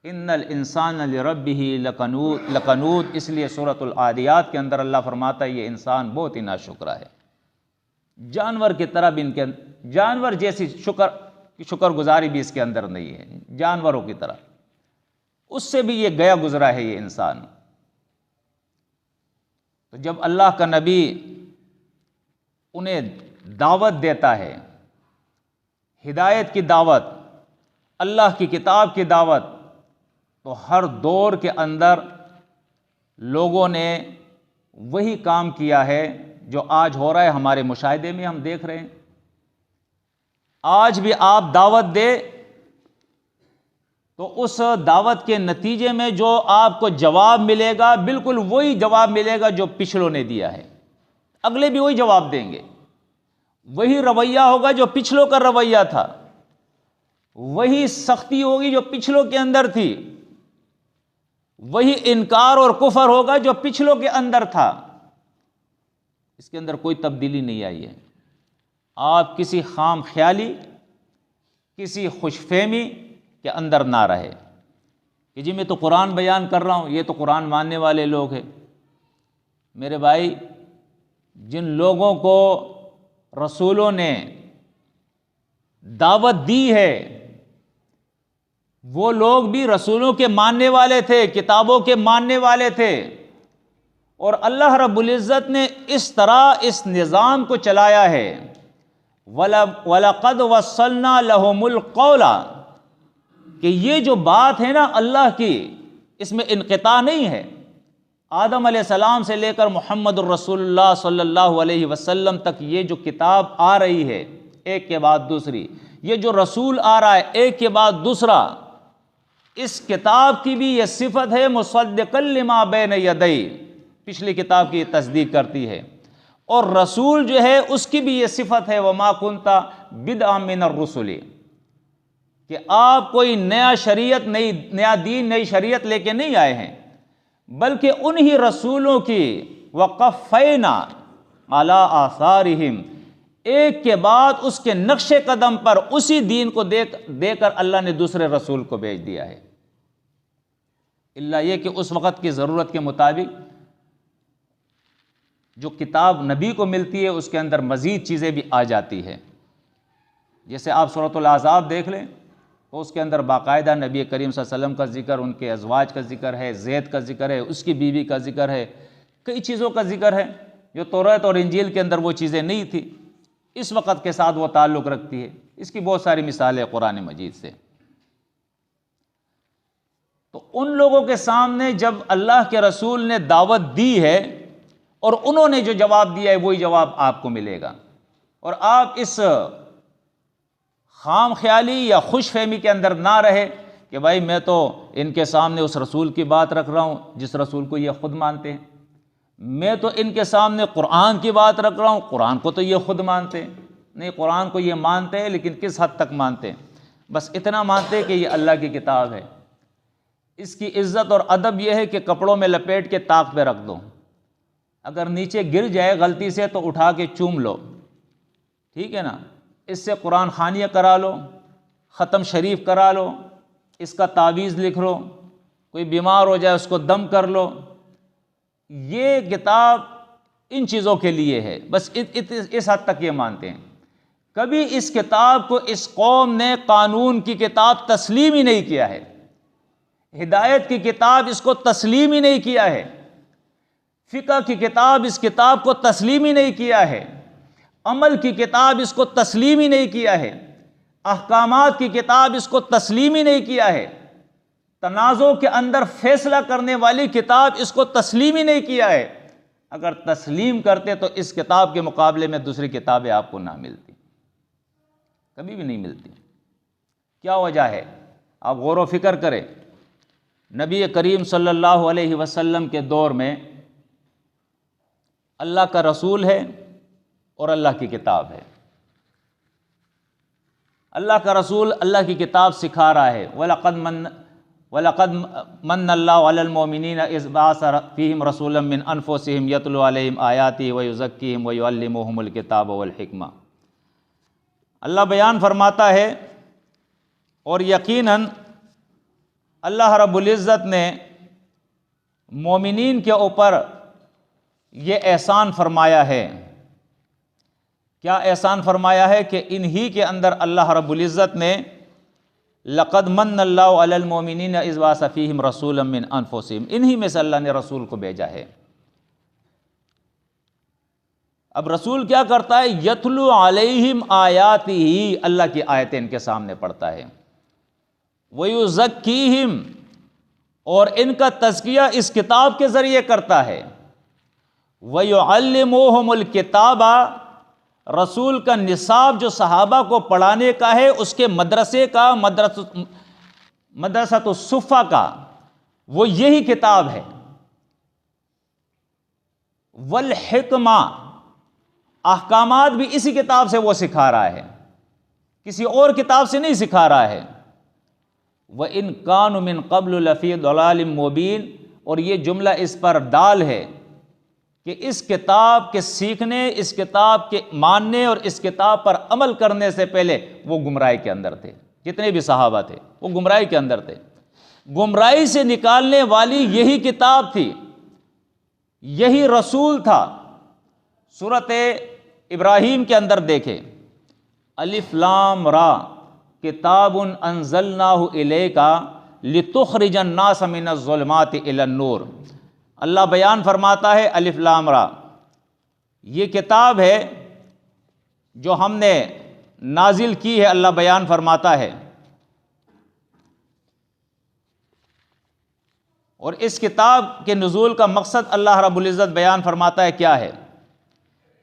ان الانسان لربہ لکنود، اس لیے سورۃ العادیات کے اندر اللہ فرماتا ہے یہ انسان بہت ہی ناشکرا ہے، جانور کی طرح بھی جانور جیسی شکر گزاری بھی اس کے اندر نہیں ہے، جانوروں کی طرح اس سے بھی یہ گیا گزرا ہے یہ انسان۔ تو جب اللہ کا نبی انہیں دعوت دیتا ہے، ہدایت کی دعوت، اللہ کی کتاب کی دعوت، تو ہر دور کے اندر لوگوں نے وہی کام کیا ہے جو آج ہو رہا ہے، ہمارے مشاہدے میں ہم دیکھ رہے ہیں۔ آج بھی آپ دعوت دے تو اس دعوت کے نتیجے میں جو آپ کو جواب ملے گا، بالکل وہی جواب ملے گا جو پچھلوں نے دیا ہے، اگلے بھی وہی جواب دیں گے، وہی رویہ ہوگا جو پچھلوں کا رویہ تھا، وہی سختی ہوگی جو پچھلوں کے اندر تھی، وہی انکار اور کفر ہوگا جو پچھلوں کے اندر تھا، اس کے اندر کوئی تبدیلی نہیں آئی ہے۔ آپ کسی خام خیالی، کسی خوش فہمی کے اندر نہ رہے کہ جی میں تو قرآن بیان کر رہا ہوں، یہ تو قرآن ماننے والے لوگ ہیں۔ میرے بھائی، جن لوگوں کو رسولوں نے دعوت دی ہے وہ لوگ بھی رسولوں کے ماننے والے تھے، کتابوں کے ماننے والے تھے، اور اللہ رب العزت نے اس طرح اس نظام کو چلایا ہے، وَلَقَدْ وَصَّلْنَا لَهُمُ الْقَوْلَ، کہ یہ جو بات ہے نا اللہ کی، اس میں انقطاع نہیں ہے، آدم علیہ السلام سے لے کر محمد الرسول اللہ صلی اللہ علیہ وسلم تک یہ جو کتاب آ رہی ہے ایک کے بعد دوسری، یہ جو رسول آ رہا ہے ایک کے بعد دوسرا، اس کتاب کی بھی یہ صفت ہے مصدقا لما بین یدی، پچھلی کتاب کی یہ تصدیق کرتی ہے، اور رسول جو ہے اس کی بھی یہ صفت ہے وما کنت بدعا من الرسل، کہ آپ کوئی نیا شریعت، نیا دین، نئی شریعت لے کے نہیں آئے ہیں، بلکہ انہی رسولوں کی وقفینا علی آثارہم، ایک کے بعد اس کے نقش قدم پر اسی دین کو دے کر اللہ نے دوسرے رسول کو بھیج دیا ہے۔ الا یہ کہ اس وقت کی ضرورت کے مطابق جو کتاب نبی کو ملتی ہے اس کے اندر مزید چیزیں بھی آ جاتی ہے. جیسے آپ سورۃ الاحزاب دیکھ لیں تو اس کے اندر باقاعدہ نبی کریم صلی اللہ علیہ وسلم کا ذکر، ان کے ازواج کا ذکر ہے، زید کا ذکر ہے، اس کی بیوی کا ذکر ہے، کئی چیزوں کا ذکر ہے جو توریت اور انجیل کے اندر وہ چیزیں نہیں تھیں، اس وقت کے ساتھ وہ تعلق رکھتی ہے. اس کی بہت ساری مثالیں قرآن مجید سے. تو ان لوگوں کے سامنے جب اللہ کے رسول نے دعوت دی ہے اور انہوں نے جو جواب دیا ہے وہی جواب آپ کو ملے گا، اور آپ اس خام خیالی یا خوش فہمی کے اندر نہ رہے کہ بھائی میں تو ان کے سامنے اس رسول کی بات رکھ رہا ہوں جس رسول کو یہ خود مانتے ہیں، میں تو ان کے سامنے قرآن کی بات رکھ رہا ہوں، قرآن کو تو یہ خود مانتے ہیں. نہیں، قرآن کو یہ مانتے ہیں لیکن کس حد تک مانتے ہیں؟ بس اتنا مانتے کہ یہ اللہ کی کتاب ہے. اس کی عزت اور ادب یہ ہے کہ کپڑوں میں لپیٹ کے طاق پہ رکھ دو، اگر نیچے گر جائے غلطی سے تو اٹھا کے چوم لو، ٹھیک ہے نا. اس سے قرآن خوانیہ کرا لو، ختم شریف کرا لو، اس کا تعویذ لکھ لو، کوئی بیمار ہو جائے اس کو دم کر لو. یہ کتاب ان چیزوں کے لیے ہے، بس اس حد تک یہ مانتے ہیں. کبھی اس کتاب کو اس قوم نے قانون کی کتاب تسلیم ہی نہیں کیا ہے، ہدایت کی کتاب اس کو تسلیم ہی نہیں کیا ہے، فقہ کی کتاب اس کتاب کو تسلیم ہی نہیں کیا ہے، عمل کی کتاب اس کو تسلیم ہی نہیں کیا ہے، احکامات کی کتاب اس کو تسلیم ہی نہیں کیا ہے، تنازع کے اندر فیصلہ کرنے والی کتاب اس کو تسلیم ہی نہیں کیا ہے. اگر تسلیم کرتے تو اس کتاب کے مقابلے میں دوسری کتابیں آپ کو نہ ملتی، کبھی بھی نہیں ملتی. کیا وجہ ہے؟ آپ غور و فکر کریں. نبی کریم صلی اللہ علیہ وسلم کے دور میں اللہ کا رسول ہے اور اللہ کی کتاب ہے. اللہ کا رسول اللہ کی کتاب سکھا رہا ہے. وَلَقَدْ مَنَّ اللَّهُ عَلَى الْمُؤْمِنِينَ إِذْ بَعَثَ فِيهِمْ رَسُولًا مِّنْ أَنفُسِهِمْ يَتْلُو عَلَيْهِمْ آيَاتِهِ وَيُزَكِّيهِمْ وَيُعَلِّمُهُمُ الْكِتَابَ وَالْحِكْمَةَ. اللہ بیان فرماتا ہے، اور یقیناً اللہ رب العزت نے مومنین کے اوپر یہ احسان فرمایا ہے. کیا احسان فرمایا ہے؟ کہ انہی کے اندر اللہ رب العزت نے لقد من اللہ علی المؤمنین اذ بعث فیہم رسولا من انفسہم، انہی میں سے اللہ نے رسول کو بھیجا ہے. اب رسول کیا کرتا ہے؟ یتلو علیہم آیاتہ، اللہ کی آیتیں ان کے سامنے پڑھتا ہے. ویزکیہم، اور ان کا تزکیہ اس کتاب کے ذریعے کرتا ہے. ویعلمہم الکتاب، رسول کا نصاب جو صحابہ کو پڑھانے کا ہے اس کے مدرسے کا، مدرسۃ الصفہ کا، وہ یہی کتاب ہے. والحکمہ، احکامات بھی اسی کتاب سے وہ سکھا رہا ہے، کسی اور کتاب سے نہیں سکھا رہا ہے. وَإِن كَانُوا مِن قَبْلُ لَفِي ضَلَالٍ مُّبِينٍ، اور یہ جملہ اس پر دال ہے کہ اس کتاب کے سیکھنے، اس کتاب کے ماننے اور اس کتاب پر عمل کرنے سے پہلے وہ گمراہی کے اندر تھے. جتنے بھی صحابہ تھے وہ گمراہی کے اندر تھے. گمراہی سے نکالنے والی یہی کتاب تھی، یہی رسول تھا. سورۃ ابراہیم کے اندر دیکھیں، الف لام را کتاب انزلناہ الیک لتخرج الناس من الظلمات الی النور. اللہ بیان فرماتا ہے الف لام را، یہ کتاب ہے جو ہم نے نازل کی ہے. اللہ بیان فرماتا ہے، اور اس کتاب کے نزول کا مقصد اللہ رب العزت بیان فرماتا ہے کیا ہے؟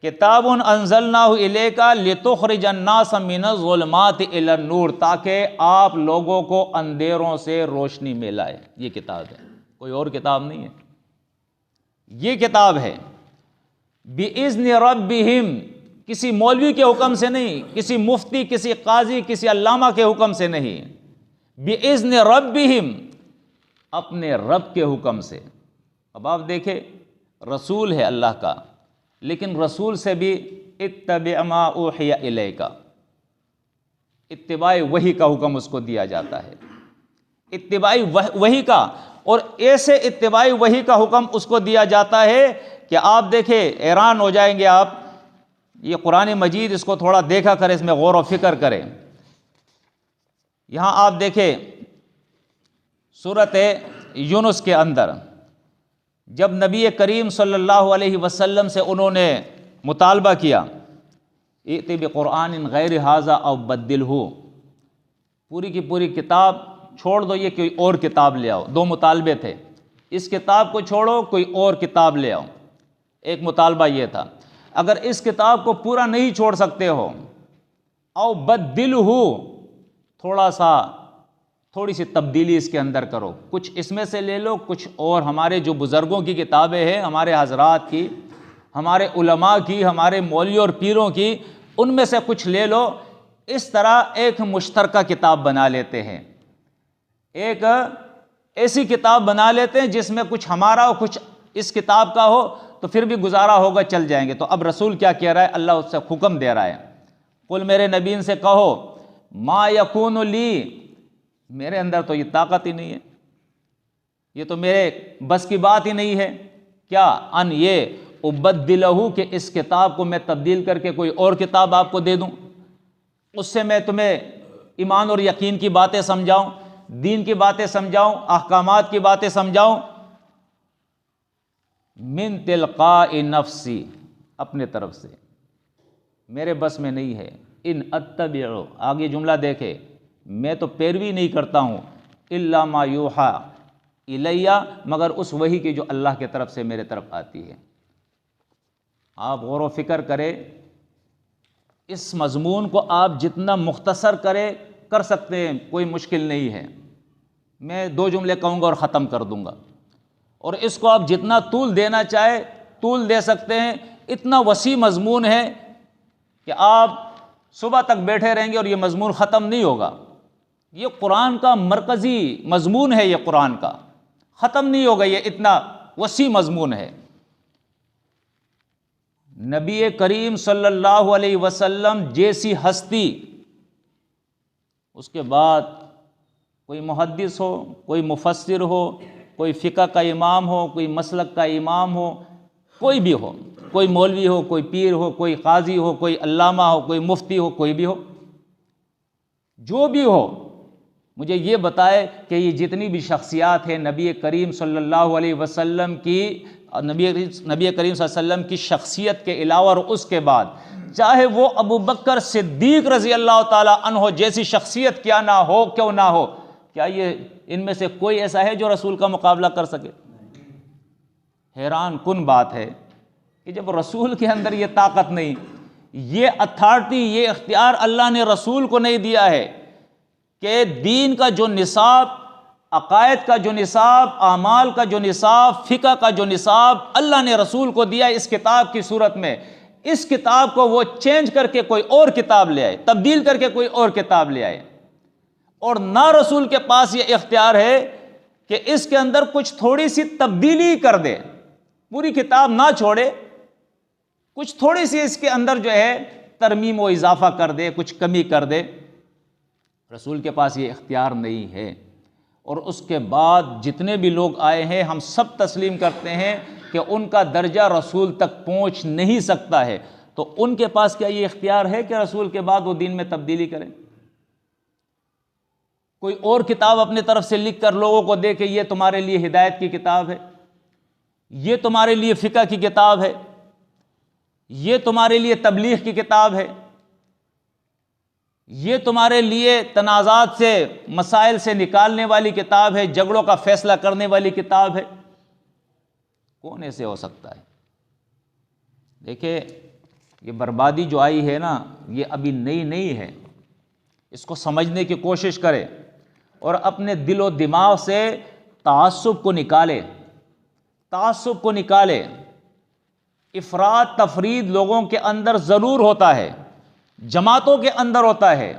کتاب انزلناہ الیک لتخرج الناس من الظلمات الی النور، تاکہ آپ لوگوں کو اندھیروں سے روشنی میں لائے. یہ کتاب ہے، کوئی اور کتاب نہیں ہے، یہ کتاب ہے. بِإِذْنِ رَبِّهِمْ، کسی مولوی کے حکم سے نہیں، کسی مفتی، کسی قاضی، کسی علامہ کے حکم سے نہیں. بِإِذْنِ رَبِّهِمْ، اپنے رب کے حکم سے. اب آپ دیکھیں، رسول ہے اللہ کا، لیکن رسول سے بھی اتبع ما اوحی الیک، اتباع وحی کا حکم اس کو دیا جاتا ہے. اتباع وحی کا، اور ایسے اتباعی وحی کا حکم اس کو دیا جاتا ہے کہ آپ دیکھیں حیران ہو جائیں گے آپ. یہ قرآن مجید اس کو تھوڑا دیکھا کریں، اس میں غور و فکر کریں. یہاں آپ دیکھیں سورۃ یونس کے اندر جب نبی کریم صلی اللہ علیہ وسلم سے انہوں نے مطالبہ کیا ائت بقرآن غیر ھذا او بدلہ، پوری کی پوری کتاب چھوڑ دو، یہ کوئی اور کتاب لے آؤ. دو مطالبے تھے، اس کتاب کو چھوڑو کوئی اور کتاب لے آؤ. ایک مطالبہ یہ تھا. اگر اس کتاب کو پورا نہیں چھوڑ سکتے ہو او بدلہ، تھوڑی سی تبدیلی اس کے اندر کرو، کچھ اس میں سے لے لو، کچھ اور ہمارے جو بزرگوں کی کتابیں ہیں، ہمارے حضرات کی، ہمارے علماء کی، ہمارے مولویوں اور پیروں کی، ان میں سے کچھ لے لو. اس طرح ایک مشترکہ کتاب بنا لیتے ہیں، ایک ایسی کتاب بنا لیتے ہیں جس میں کچھ ہمارا ہو کچھ اس کتاب کا ہو، تو پھر بھی گزارا ہوگا، چل جائیں گے. تو اب رسول کیا کہہ رہا ہے؟ اللہ اس سے حکم دے رہا ہے، قل میرے نبی ان سے کہو ما یکون لی، میرے اندر تو یہ طاقت ہی نہیں ہے، یہ تو میرے بس کی بات ہی نہیں ہے. کیا؟ ان یہ ابدلہ، کہ اس کتاب کو میں تبدیل کر کے کوئی اور کتاب آپ کو دے دوں، اس سے میں تمہیں ایمان اور یقین کی باتیں سمجھاؤں، دین کی باتیں سمجھاؤں، احکامات کی باتیں سمجھاؤں. من تلقاء نفسی، اپنے طرف سے، میرے بس میں نہیں ہے. ان اتبع، آگے جملہ دیکھے، میں تو پیروی نہیں کرتا ہوں، الا ما یوحی الیہ، مگر اس وحی کی جو اللہ کی طرف سے میرے طرف آتی ہے. آپ غور و فکر کریں، اس مضمون کو آپ جتنا مختصر کر سکتے ہیں، کوئی مشکل نہیں ہے. میں 2 جملے کہوں گا اور ختم کر دوں گا، اور اس کو آپ جتنا طول دینا چاہے طول دے سکتے ہیں. اتنا وسیع مضمون ہے کہ آپ صبح تک بیٹھے رہیں گے اور یہ مضمون ختم نہیں ہوگا. یہ قرآن کا مرکزی مضمون ہے، یہ قرآن کا ختم نہیں ہوگا، یہ اتنا وسیع مضمون ہے. نبی کریم صلی اللہ علیہ وسلم جیسی ہستی، اس کے بعد کوئی محدث ہو، کوئی مفسر ہو، کوئی فقہ کا امام ہو، کوئی مسلک کا امام ہو، کوئی بھی ہو، کوئی مولوی ہو، کوئی پیر ہو، کوئی قاضی ہو، کوئی علامہ ہو، کوئی مفتی ہو، کوئی بھی ہو، جو بھی ہو، مجھے یہ بتائے کہ یہ جتنی بھی شخصیات ہیں نبی کریم صلی اللہ علیہ وسلم کی، نبی کریم صلی اللہ علیہ وسلم کی شخصیت کے علاوہ اور اس کے بعد، چاہے وہ ابو بکر صدیق رضی اللہ تعالی عنہ جیسی شخصیت کیا نہ ہو، کیوں نہ ہو، کیا یہ ان میں سے کوئی ایسا ہے جو رسول کا مقابلہ کر سکے؟ حیران کن بات ہے کہ جب رسول کے اندر یہ طاقت نہیں، یہ اتھارٹی، یہ اختیار اللہ نے رسول کو نہیں دیا ہے کہ دین کا جو نصاب، عقائد کا جو نصاب، اعمال کا جو نصاب، فقہ کا جو نصاب اللہ نے رسول کو دیا اس کتاب کی صورت میں، اس کتاب کو وہ چینج کر کے کوئی اور کتاب لے آئے، تبدیل کر کے کوئی اور کتاب لے آئے. اور نہ رسول کے پاس یہ اختیار ہے کہ اس کے اندر کچھ تھوڑی سی تبدیلی کر دے، پوری کتاب نہ چھوڑے، کچھ تھوڑی سی اس کے اندر جو ہے ترمیم و اضافہ کر دے، کچھ کمی کر دے. رسول کے پاس یہ اختیار نہیں ہے. اور اس کے بعد جتنے بھی لوگ آئے ہیں ہم سب تسلیم کرتے ہیں کہ ان کا درجہ رسول تک پہنچ نہیں سکتا ہے. تو ان کے پاس کیا یہ اختیار ہے کہ رسول کے بعد وہ دین میں تبدیلی کریں؟ کوئی اور کتاب اپنے طرف سے لکھ کر لوگوں کو دے کہ یہ تمہارے لیے ہدایت کی کتاب ہے، یہ تمہارے لیے فقہ کی کتاب ہے، یہ تمہارے لیے تبلیغ کی کتاب ہے، یہ تمہارے لیے تنازعات سے، مسائل سے نکالنے والی کتاب ہے، جھگڑوں کا فیصلہ کرنے والی کتاب ہے؟ کون ایسے ہو سکتا ہے؟ دیکھیں، یہ بربادی جو آئی ہے نا، یہ ابھی نئی نہیں ہے. اس کو سمجھنے کی کوشش کرے اور اپنے دل و دماغ سے تعصب کو نکالے، تعصب کو نکالے. افراط تفرید لوگوں کے اندر ضرور ہوتا ہے، جماعتوں کے اندر ہوتا ہے،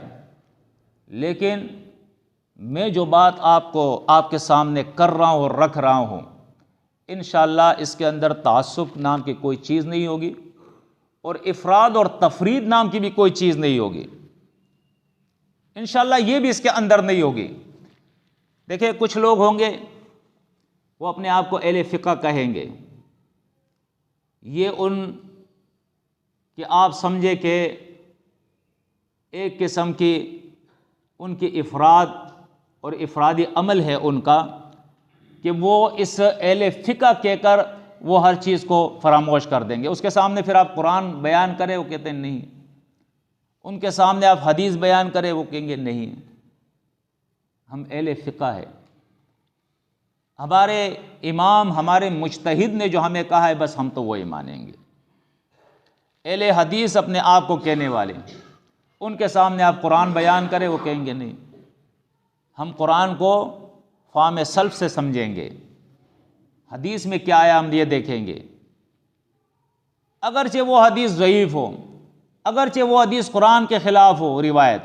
لیکن میں جو بات آپ کے سامنے کر رہا ہوں اور رکھ رہا ہوں، انشاءاللہ اس کے اندر تعصب نام کی کوئی چیز نہیں ہوگی اور افراد اور تفرید نام کی بھی کوئی چیز نہیں ہوگی. انشاءاللہ یہ بھی اس کے اندر نہیں ہوگی. دیکھیں، کچھ لوگ ہوں گے وہ اپنے آپ کو اہل فقہ کہیں گے، یہ کہ آپ سمجھے کہ ایک قسم کی ان کی افراد اور افرادی عمل ہے ان کا، کہ وہ اس اہل فقہ کہہ کر وہ ہر چیز کو فراموش کر دیں گے۔ اس کے سامنے پھر آپ قرآن بیان کریں، وہ کہتے ہیں نہیں، ان کے سامنے آپ حدیث بیان کریں، وہ کہیں گے نہیں، ہم اہل فقہ ہے، ہمارے امام ہمارے مجتہد نے جو ہمیں کہا ہے بس ہم تو وہی مانیں گے۔ اہل حدیث اپنے آپ کو کہنے والے، ان کے سامنے آپ قرآن بیان کریں، وہ کہیں گے نہیں، ہم قرآن کو فہم سلف سے سمجھیں گے، حدیث میں کیا آیا ہم یہ دیکھیں گے، اگرچہ وہ حدیث ضعیف ہو، اگرچہ وہ حدیث قرآن کے خلاف ہو روایت،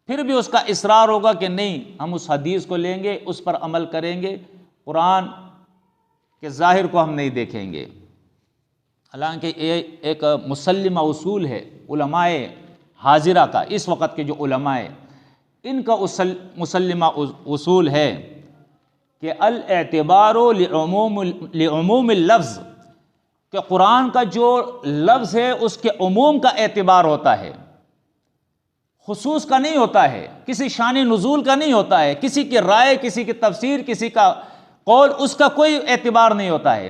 پھر بھی اس کا اصرار ہوگا کہ نہیں، ہم اس حدیث کو لیں گے، اس پر عمل کریں گے، قرآن کے ظاہر کو ہم نہیں دیکھیں گے۔ حالانکہ یہ ایک مسلمہ اصول ہے علماء حاضرہ کا، اس وقت کے جو علماء ہیں ان کا مسلمہ اصول ہے کہ الاعتبار لعموم اللفظ، کہ قرآن کا جو لفظ ہے اس کے عموم کا اعتبار ہوتا ہے، خصوص کا نہیں ہوتا ہے، کسی شان نزول کا نہیں ہوتا ہے، کسی کی رائے، کسی کی تفسیر، کسی کا قول، اس کا کوئی اعتبار نہیں ہوتا ہے۔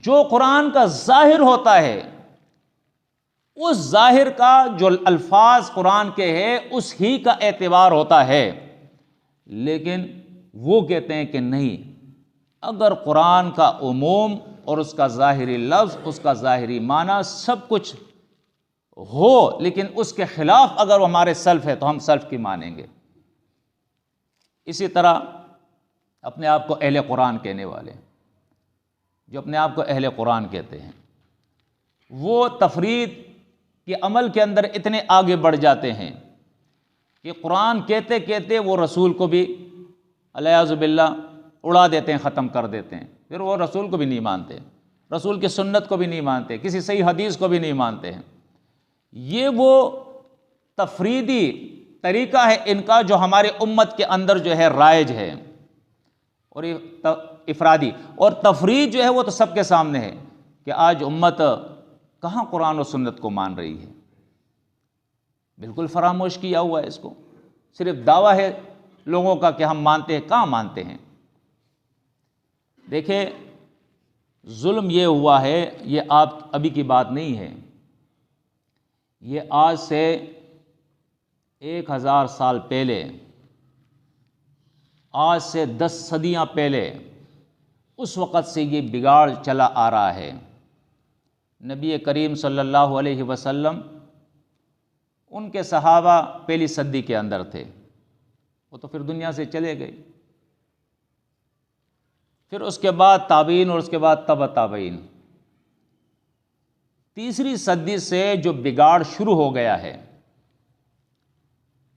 جو قرآن کا ظاہر ہوتا ہے اس ظاہر کا جو الفاظ قرآن کے ہیں اس ہی کا اعتبار ہوتا ہے۔ لیکن وہ کہتے ہیں کہ نہیں، اگر قرآن کا عموم اور اس کا ظاہری لفظ، اس کا ظاہری معنی سب کچھ ہو، لیکن اس کے خلاف اگر وہ ہمارے سلف ہے تو ہم سلف کی مانیں گے۔ اسی طرح اپنے آپ کو اہل قرآن کہنے والے، جو اپنے آپ کو اہل قرآن کہتے ہیں، وہ تفرید کے عمل کے اندر اتنے آگے بڑھ جاتے ہیں کہ قرآن کہتے کہتے وہ رسول کو بھی الیاذ باللہ اڑا دیتے ہیں، ختم کر دیتے ہیں، پھر وہ رسول کو بھی نہیں مانتے، رسول کی سنت کو بھی نہیں مانتے، کسی صحیح حدیث کو بھی نہیں مانتے ہیں۔ یہ وہ تفریدی طریقہ ہے ان کا جو ہمارے امت کے اندر جو ہے رائج ہے، اور یہ افرادی اور تفرید جو ہے وہ تو سب کے سامنے ہے کہ آج امت کہاں قرآن و سنت کو مان رہی ہے، بالکل فراموش کیا ہوا ہے اس کو، صرف دعویٰ ہے لوگوں کا کہ ہم مانتے ہیں، کہاں مانتے ہیں۔ دیکھیں ظلم یہ ہوا ہے، یہ آپ ابھی کی بات نہیں ہے، یہ آج سے 1000 سال پہلے، آج سے 10 صدیاں پہلے، اس وقت سے یہ بگاڑ چلا آ رہا ہے۔ نبی کریم صلی اللہ علیہ وسلم، ان کے صحابہ پہلی صدی کے اندر تھے، وہ تو پھر دنیا سے چلے گئے، پھر اس کے بعد تابعین اور اس کے بعد تبع تابعین، تیسری صدی سے جو بگاڑ شروع ہو گیا ہے،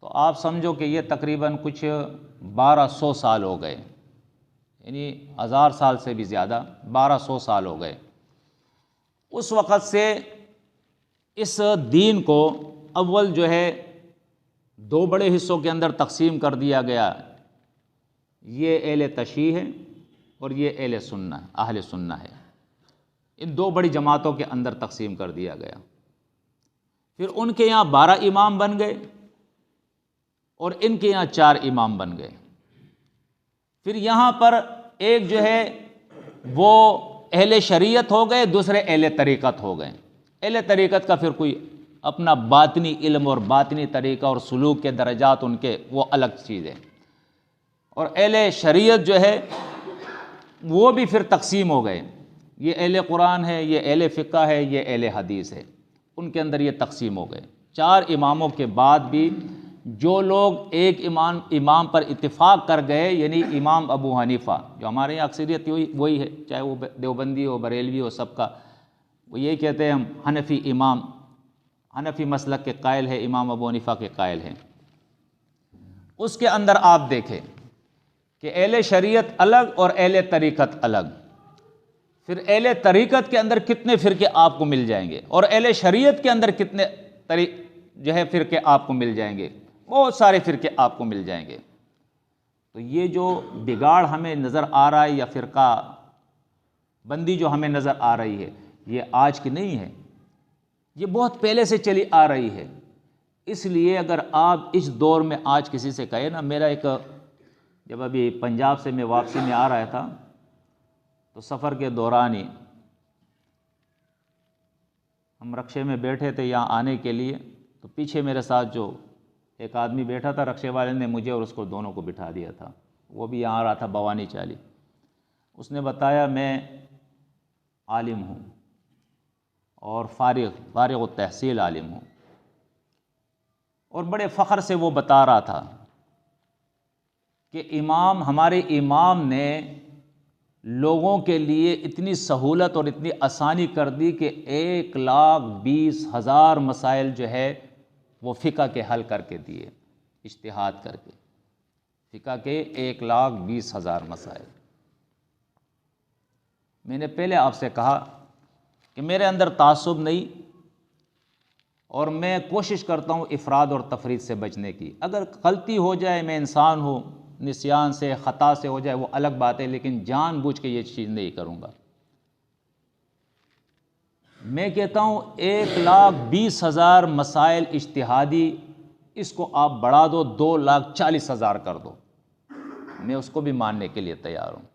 تو آپ سمجھو کہ یہ تقریباً کچھ 1200 سال ہو گئے، یعنی 1000 سال سے بھی زیادہ، 1200 سال ہو گئے۔ اس وقت سے اس دین کو اول جو ہے 2 بڑے حصوں کے اندر تقسیم کر دیا گیا، یہ اہل تشیع ہے اور یہ اہل سنہ، اہل سنہ ہے، ان 2 بڑی جماعتوں کے اندر تقسیم کر دیا گیا۔ پھر ان کے یہاں 12 امام بن گئے اور ان کے یہاں 4 امام بن گئے۔ پھر یہاں پر ایک جو ہے وہ اہل شریعت ہو گئے، دوسرے اہل طریقت ہو گئے۔ اہل طریقت کا پھر کوئی اپنا باطنی علم اور باطنی طریقہ اور سلوک کے درجات ان کے وہ الگ چیز ہے، اور اہل شریعت جو ہے وہ بھی پھر تقسیم ہو گئے، یہ اہل قرآن ہے، یہ اہل فقہ ہے، یہ اہل حدیث ہے، ان کے اندر یہ تقسیم ہو گئے۔ 4 اماموں کے بعد بھی جو لوگ ایک امام پر اتفاق کر گئے، یعنی امام ابو حنیفہ، جو ہمارے یہاں اکثریت وہی ہے، چاہے وہ دیوبندی ہو، بریلوی ہو، سب کا وہ یہی کہتے ہیں ہم حنفی امام، حنفی مسلک کے قائل ہے، امام ابو حنیفہ کے قائل ہیں۔ اس کے اندر آپ دیکھیں کہ اہل شریعت الگ اور اہل طریقت الگ، پھر اہل طریقت کے اندر کتنے فرقے آپ کو مل جائیں گے، اور اہل شریعت کے اندر کتنے جو ہے فرقے آپ کو مل جائیں گے، بہت سارے فرقے آپ کو مل جائیں گے۔ تو یہ جو بگاڑ ہمیں نظر آ رہا ہے یا فرقہ بندی جو ہمیں نظر آ رہی ہے، یہ آج کی نہیں ہے، یہ بہت پہلے سے چلی آ رہی ہے۔ اس لیے اگر آپ اس دور میں آج کسی سے کہے نا، میرا ایک جب ابھی پنجاب سے میں واپسی میں آ رہا تھا تو سفر کے دوران ہی ہم رکشے میں بیٹھے تھے یہاں آنے کے لیے، تو پیچھے میرے ساتھ جو ایک آدمی بیٹھا تھا، رکشے والے نے مجھے اور اس کو دونوں کو بٹھا دیا تھا، وہ بھی یہاں آ رہا تھا بھوانی چالی۔ اس نے بتایا میں عالم ہوں اور فارغ التحصیل عالم ہوں، اور بڑے فخر سے وہ بتا رہا تھا کہ ہمارے امام نے لوگوں کے لیے اتنی سہولت اور اتنی آسانی کر دی کہ 1,20,000 مسائل جو ہے وہ فقہ کے حل کر کے دیے، اجتہاد کر کے، فقہ کے 1,20,000 مسائل۔ میں نے پہلے آپ سے کہا کہ میرے اندر تعصب نہیں، اور میں کوشش کرتا ہوں افراد اور تفرید سے بچنے کی۔ اگر غلطی ہو جائے، میں انسان ہوں، نسیان سے خطا سے ہو جائے وہ الگ بات ہے، لیکن جان بوجھ کے یہ چیز نہیں کروں گا۔ میں کہتا ہوں 1,20,000 مسائل اجتہادی، اس کو آپ بڑھا دو 2,40,000 کر دو، میں اس کو بھی ماننے کے لیے تیار ہوں۔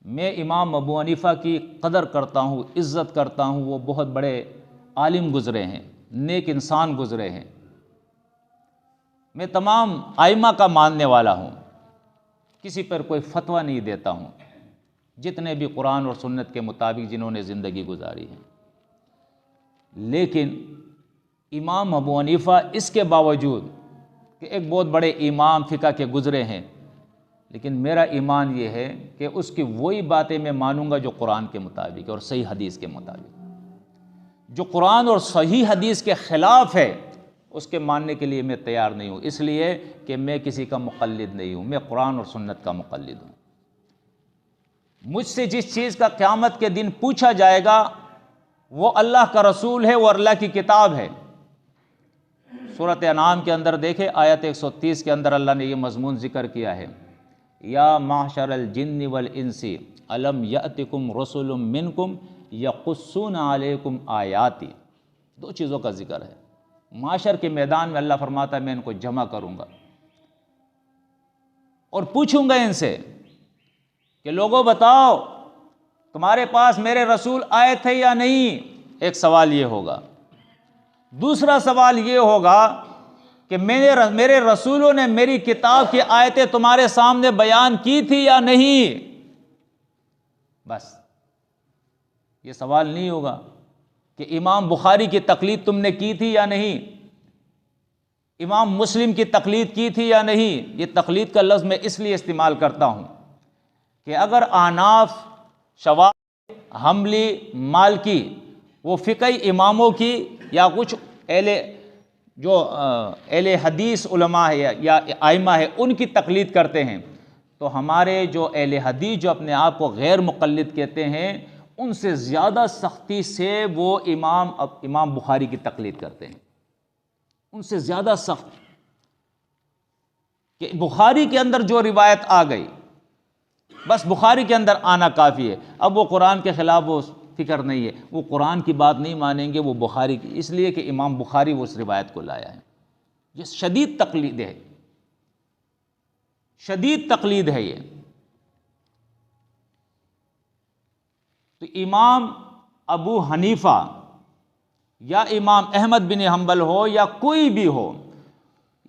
میں امام ابو حنیفہ کی قدر کرتا ہوں، عزت کرتا ہوں، وہ بہت بڑے عالم گزرے ہیں، نیک انسان گزرے ہیں۔ میں تمام ائمہ کا ماننے والا ہوں، کسی پر کوئی فتویٰ نہیں دیتا ہوں، جتنے بھی قرآن اور سنت کے مطابق جنہوں نے زندگی گزاری ہے۔ لیکن امام ابو حنیفہ اس کے باوجود کہ ایک بہت بڑے امام فقہ کے گزرے ہیں، لیکن میرا ایمان یہ ہے کہ اس کی وہی باتیں میں مانوں گا جو قرآن کے مطابق اور صحیح حدیث کے مطابق۔ جو قرآن اور صحیح حدیث کے خلاف ہے اس کے ماننے کے لیے میں تیار نہیں ہوں، اس لیے کہ میں کسی کا مقلد نہیں ہوں، میں قرآن اور سنت کا مقلد ہوں۔ مجھ سے جس چیز کا قیامت کے دن پوچھا جائے گا وہ اللہ کا رسول ہے، وہ اللہ کی کتاب ہے۔ سورۃ انعام کے اندر دیکھیں آیت 130 کے اندر اللہ نے یہ مضمون ذکر کیا ہے، یا معشر الجن والانس الم یأتکم رسل منکم یقصون علیکم آیاتی۔ دو چیزوں کا ذکر ہے۔ معاشر کے میدان میں اللہ فرماتا ہے میں ان کو جمع کروں گا اور پوچھوں گا ان سے کہ لوگوں بتاؤ تمہارے پاس میرے رسول آئے تھے یا نہیں، ایک سوال یہ ہوگا۔ دوسرا سوال یہ ہوگا کہ میرے رسولوں نے میری کتاب کی آیتیں تمہارے سامنے بیان کی تھی یا نہیں۔ بس یہ سوال نہیں ہوگا کہ امام بخاری کی تقلید تم نے کی تھی یا نہیں، امام مسلم کی تقلید کی تھی یا نہیں۔ یہ تقلید کا لفظ میں اس لیے استعمال کرتا ہوں کہ اگر احناف، شوافی، حنبلی، مالکی وہ فقہی اماموں کی یا کچھ اہل حدیث علماء ہے یا ائمہ ہے ان کی تقلید کرتے ہیں، تو ہمارے جو اہل حدیث جو اپنے آپ کو غیر مقلد کہتے ہیں ان سے زیادہ سختی سے وہ امام بخاری کی تقلید کرتے ہیں، ان سے زیادہ سخت، کہ بخاری کے اندر جو روایت آ گئی بس بخاری کے اندر آنا کافی ہے۔ اب وہ قرآن کے خلاف وہ فکر نہیں ہے، وہ قرآن کی بات نہیں مانیں گے، وہ بخاری کی، اس لیے کہ امام بخاری وہ اس روایت کو لایا ہے۔ یہ شدید تقلید ہے، شدید تقلید ہے یہ۔ تو امام ابو حنیفہ یا امام احمد بن حنبل ہو یا کوئی بھی ہو،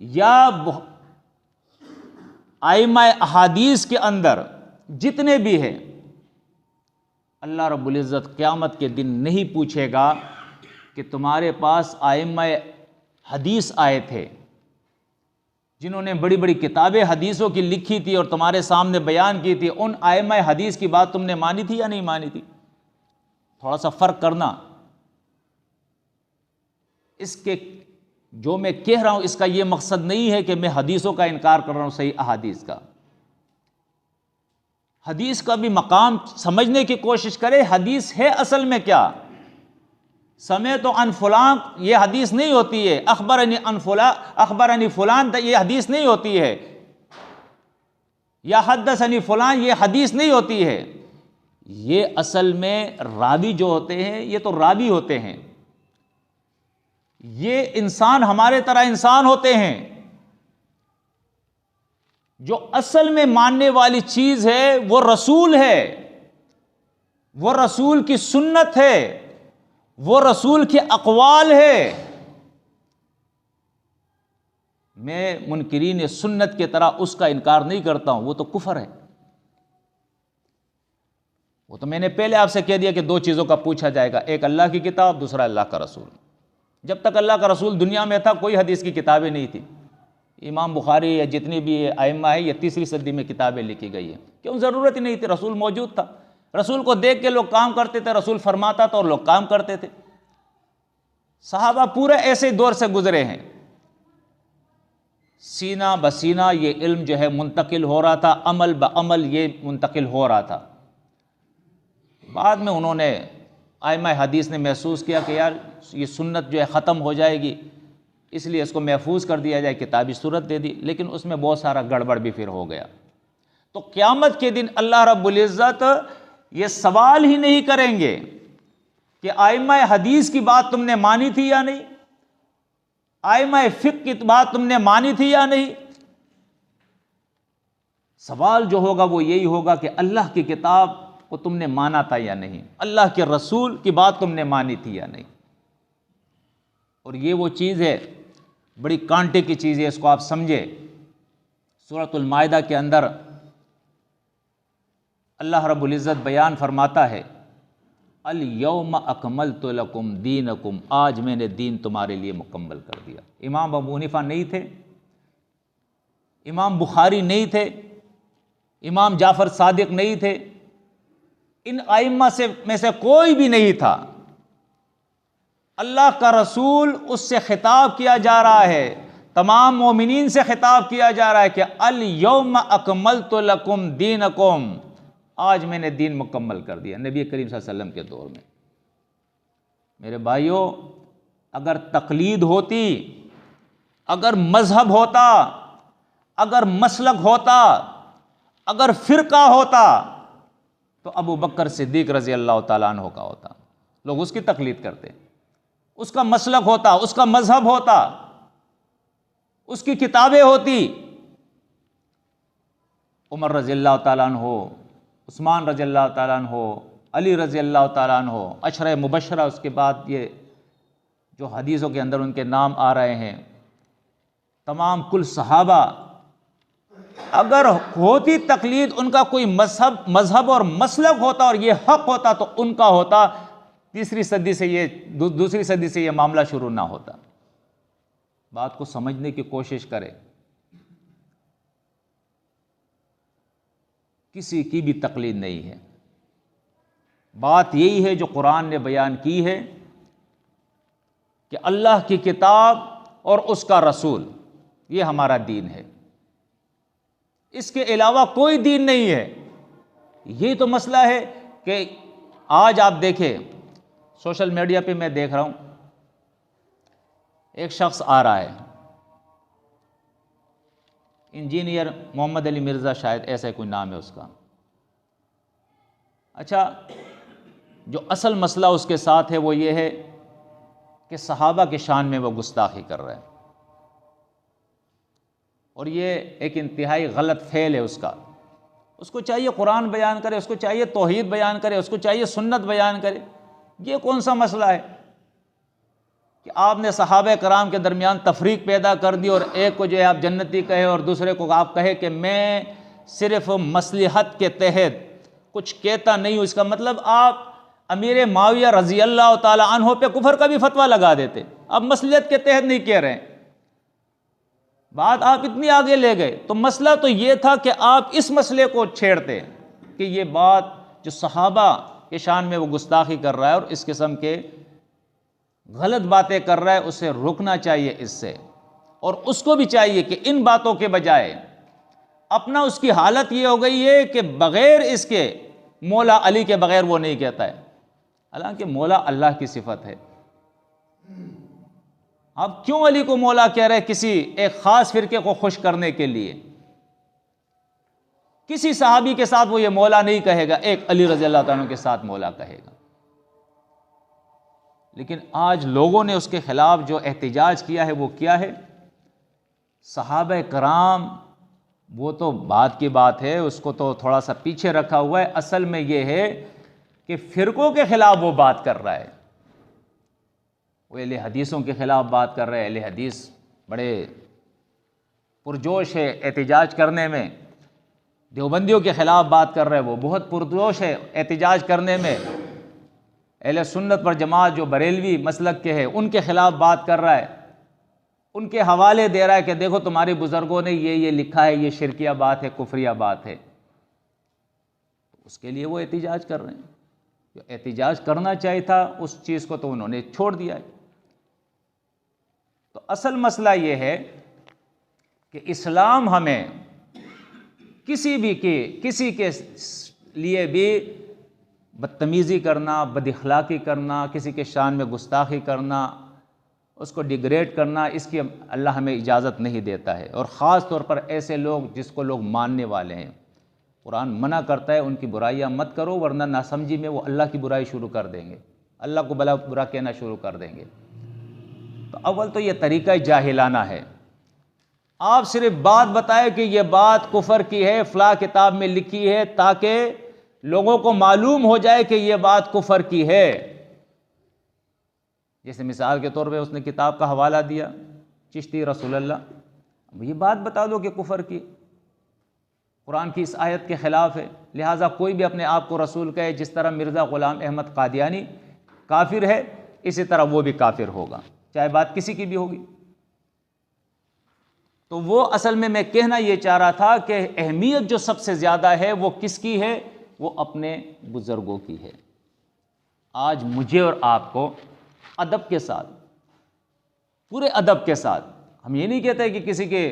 یا ائمہ احادیث کے اندر جتنے بھی ہیں، اللہ رب العزت قیامت کے دن نہیں پوچھے گا کہ تمہارے پاس ائمہ حدیث آئے تھے جنہوں نے بڑی بڑی کتابیں حدیثوں کی لکھی تھی اور تمہارے سامنے بیان کی تھی، ان ائمہ حدیث کی بات تم نے مانی تھی یا نہیں مانی تھی؟ تھوڑا سا فرق کرنا۔ اس کے جو میں کہہ رہا ہوں اس کا یہ مقصد نہیں ہے کہ میں حدیثوں کا انکار کر رہا ہوں، صحیح احادیث کا۔ حدیث کا بھی مقام سمجھنے کی کوشش کرے، حدیث ہے اصل میں کیا؟ سمعت عن فلان یہ حدیث نہیں ہوتی ہے، اخبرنی عن فلان، اخبرنی فلان یہ حدیث نہیں ہوتی ہے۔ یا حدثنی فلاں، یہ حدیث نہیں ہوتی ہے، یہ اصل میں راوی جو ہوتے ہیں یہ تو راوی ہوتے ہیں، یہ انسان ہمارے طرح انسان ہوتے ہیں۔ جو اصل میں ماننے والی چیز ہے وہ رسول ہے، وہ رسول کی سنت ہے، وہ رسول کے اقوال ہے۔ میں منکرین سنت کی طرح اس کا انکار نہیں کرتا ہوں، وہ تو کفر ہے۔ وہ تو میں نے پہلے آپ سے کہہ دیا کہ دو چیزوں کا پوچھا جائے گا، ایک اللہ کی کتاب، دوسرا اللہ کا رسول۔ جب تک اللہ کا رسول دنیا میں تھا کوئی حدیث کی کتابیں نہیں تھی۔ امام بخاری یا جتنی بھی ائمہ ہیں یہ 3 صدی میں کتابیں لکھی گئی ہیں، کیوں؟ ضرورت ہی نہیں تھی، رسول موجود تھا، رسول کو دیکھ کے لوگ کام کرتے تھے، رسول فرماتا تھا اور لوگ کام کرتے تھے۔ صحابہ پورے ایسے دور سے گزرے ہیں، سینہ بسینہ یہ علم جو ہے منتقل ہو رہا تھا، عمل بعمل یہ منتقل ہو رہا تھا۔ بعد میں انہوں نے ائمہ حدیث نے محسوس کیا کہ یار یہ سنت جو ہے ختم ہو جائے گی، اس لیے اس کو محفوظ کر دیا جائے، کتابی صورت دے دی، لیکن اس میں بہت سارا گڑبڑ بھی پھر ہو گیا۔ تو قیامت کے دن اللہ رب العزت یہ سوال ہی نہیں کریں گے کہ ائمہ حدیث کی بات تم نے مانی تھی یا نہیں، ائمہ فقہ کی بات تم نے مانی تھی یا نہیں۔ سوال جو ہوگا وہ یہی ہوگا کہ اللہ کی کتاب کو تم نے مانا تھا یا نہیں، اللہ کے رسول کی بات تم نے مانی تھی یا نہیں۔ اور یہ وہ چیز ہے، بڑی کانٹے کی چیز ہے، اس کو آپ سمجھے۔ سورۃ المائدہ کے اندر اللہ رب العزت بیان فرماتا ہے، الیوم اکملت لکم دینکم، آج میں نے دین تمہارے لیے مکمل کر دیا۔ امام ابو حنیفہ نہیں تھے، امام بخاری نہیں تھے، امام جعفر صادق نہیں تھے، ان ائمہ میں سے کوئی بھی نہیں تھا۔ اللہ کا رسول اس سے خطاب کیا جا رہا ہے، تمام مومنین سے خطاب کیا جا رہا ہے کہ الیوم اکملت لکم دینکم، آج میں نے دین مکمل کر دیا، نبی کریم صلی اللہ علیہ وسلم کے دور میں۔ میرے بھائیوں، اگر تقلید ہوتی، اگر مذہب ہوتا، اگر مسلک ہوتا، اگر فرقہ ہوتا تو ابو بکر صدیق رضی اللہ تعالیٰ عنہ کا ہوتا، لوگ اس کی تقلید کرتے، اس کا مسلک ہوتا، اس کا مذہب ہوتا، اس کی کتابیں ہوتی۔ عمر رضی اللہ تعالیٰ عنہ، عثمان رضی اللہ تعالیٰ عنہ، علی رضی اللہ تعالیٰ عنہ، عشرہ مبشرہ، اس کے بعد یہ جو حدیثوں کے اندر ان کے نام آ رہے ہیں، تمام کل صحابہ، اگر ہوتی تقلید، ان کا کوئی مذہب اور مسلک ہوتا اور یہ حق ہوتا تو ان کا ہوتا، دوسری صدی سے یہ معاملہ شروع نہ ہوتا۔ بات کو سمجھنے کی کوشش کرے، کسی کی بھی تقلید نہیں ہے، بات یہی ہے جو قرآن نے بیان کی ہے کہ اللہ کی کتاب اور اس کا رسول، یہ ہمارا دین ہے، اس کے علاوہ کوئی دین نہیں ہے۔ یہ تو مسئلہ ہے کہ آج آپ دیکھیں سوشل میڈیا پہ میں دیکھ رہا ہوں، ایک شخص آ رہا ہے، انجینئر محمد علی مرزا، شاید ایسا کوئی نام ہے اس کا۔ اچھا، جو اصل مسئلہ اس کے ساتھ ہے وہ یہ ہے کہ صحابہ کے شان میں وہ گستاخی کر رہا ہے، اور یہ ایک انتہائی غلط فعل ہے اس کا۔ اس کو چاہیے قرآن بیان کرے، اس کو چاہیے توحید بیان کرے، اس کو چاہیے سنت بیان کرے۔ یہ کون سا مسئلہ ہے کہ آپ نے صحابہ کرام کے درمیان تفریق پیدا کر دی، اور ایک کو جو ہے آپ جنتی کہے اور دوسرے کو آپ کہے کہ میں صرف مصلحت کے تحت کچھ کہتا نہیں ہوں۔ اس کا مطلب آپ امیر معاویہ رضی اللہ تعالی عنہ پہ کفر کا بھی فتویٰ لگا دیتے، اب مصلحت کے تحت نہیں کہہ رہے ہیں۔ بات آپ اتنی آگے لے گئے، تو مسئلہ تو یہ تھا کہ آپ اس مسئلے کو چھیڑتے کہ یہ بات جو صحابہ کے شان میں وہ گستاخی کر رہا ہے اور اس قسم کے غلط باتیں کر رہا ہے، اسے رکنا چاہیے اس سے، اور اس کو بھی چاہیے کہ ان باتوں کے بجائے اپنا، اس کی حالت یہ ہو گئی ہے کہ بغیر اس کے مولا علی کے بغیر وہ نہیں کہتا ہے، حالانکہ مولا اللہ کی صفت ہے۔ آپ کیوں علی کو مولا کہہ رہے کسی ایک خاص فرقے کو خوش کرنے کے لیے؟ کسی صحابی کے ساتھ وہ یہ مولا نہیں کہے گا، ایک علی رضی اللہ تعالیٰ عنہ کے ساتھ مولا کہے گا۔ لیکن آج لوگوں نے اس کے خلاف جو احتجاج کیا ہے وہ کیا ہے؟ صحابہ کرام وہ تو بعد کی بات ہے، اس کو تو تھوڑا سا پیچھے رکھا ہوا ہے، اصل میں یہ ہے کہ فرقوں کے خلاف وہ بات کر رہا ہے، وہ اہل حدیثوں کے خلاف بات کر رہے ہیں۔ اہل حدیث بڑے پرجوش ہے احتجاج کرنے میں، دیوبندیوں کے خلاف بات کر رہے ہیں، وہ بہت پرجوش ہے احتجاج کرنے میں، اہل سنت پر جماعت جو بریلوی مسلک کے ہیں ان کے خلاف بات کر رہا ہے، ان کے حوالے دے رہا ہے کہ دیکھو تمہارے بزرگوں نے یہ لکھا ہے، یہ شرکیہ بات ہے، کفریہ بات ہے، اس کے لیے وہ احتجاج کر رہے ہیں۔ جو احتجاج کرنا چاہیے تھا اس چیز کو تو انہوں نے چھوڑ دیا ہے۔ تو اصل مسئلہ یہ ہے کہ اسلام ہمیں کسی کے لیے بھی بدتمیزی کرنا، بد اخلاقی کرنا، کسی کے شان میں گستاخی کرنا، اس کو ڈیگریڈ کرنا، اس کی اللہ ہمیں اجازت نہیں دیتا ہے، اور خاص طور پر ایسے لوگ جس کو لوگ ماننے والے ہیں۔ قرآن منع کرتا ہے ان کی برائیاں مت کرو، ورنہ ناسمجھی میں وہ اللہ کی برائی شروع کر دیں گے، اللہ کو برا کہنا شروع کر دیں گے۔ تو اول تو یہ طریقہ جاہلانہ ہے، آپ صرف بات بتائیں کہ یہ بات کفر کی ہے، فلاں کتاب میں لکھی ہے، تاکہ لوگوں کو معلوم ہو جائے کہ یہ بات کفر کی ہے۔ جیسے مثال کے طور پہ اس نے کتاب کا حوالہ دیا چشتی رسول اللہ، یہ بات بتا دو کہ کفر کی، قرآن کی اس آیت کے خلاف ہے، لہٰذا کوئی بھی اپنے آپ کو رسول کہے، جس طرح مرزا غلام احمد قادیانی کافر ہے اسی طرح وہ بھی کافر ہوگا، چاہے بات کسی کی بھی ہوگی۔ تو وہ اصل میں کہنا یہ چاہ رہا تھا کہ اہمیت جو سب سے زیادہ ہے وہ کس کی ہے؟ وہ اپنے بزرگوں کی ہے۔ آج مجھے اور آپ کو ادب کے ساتھ، پورے ادب کے ساتھ، ہم یہ نہیں کہتے کہ کسی کے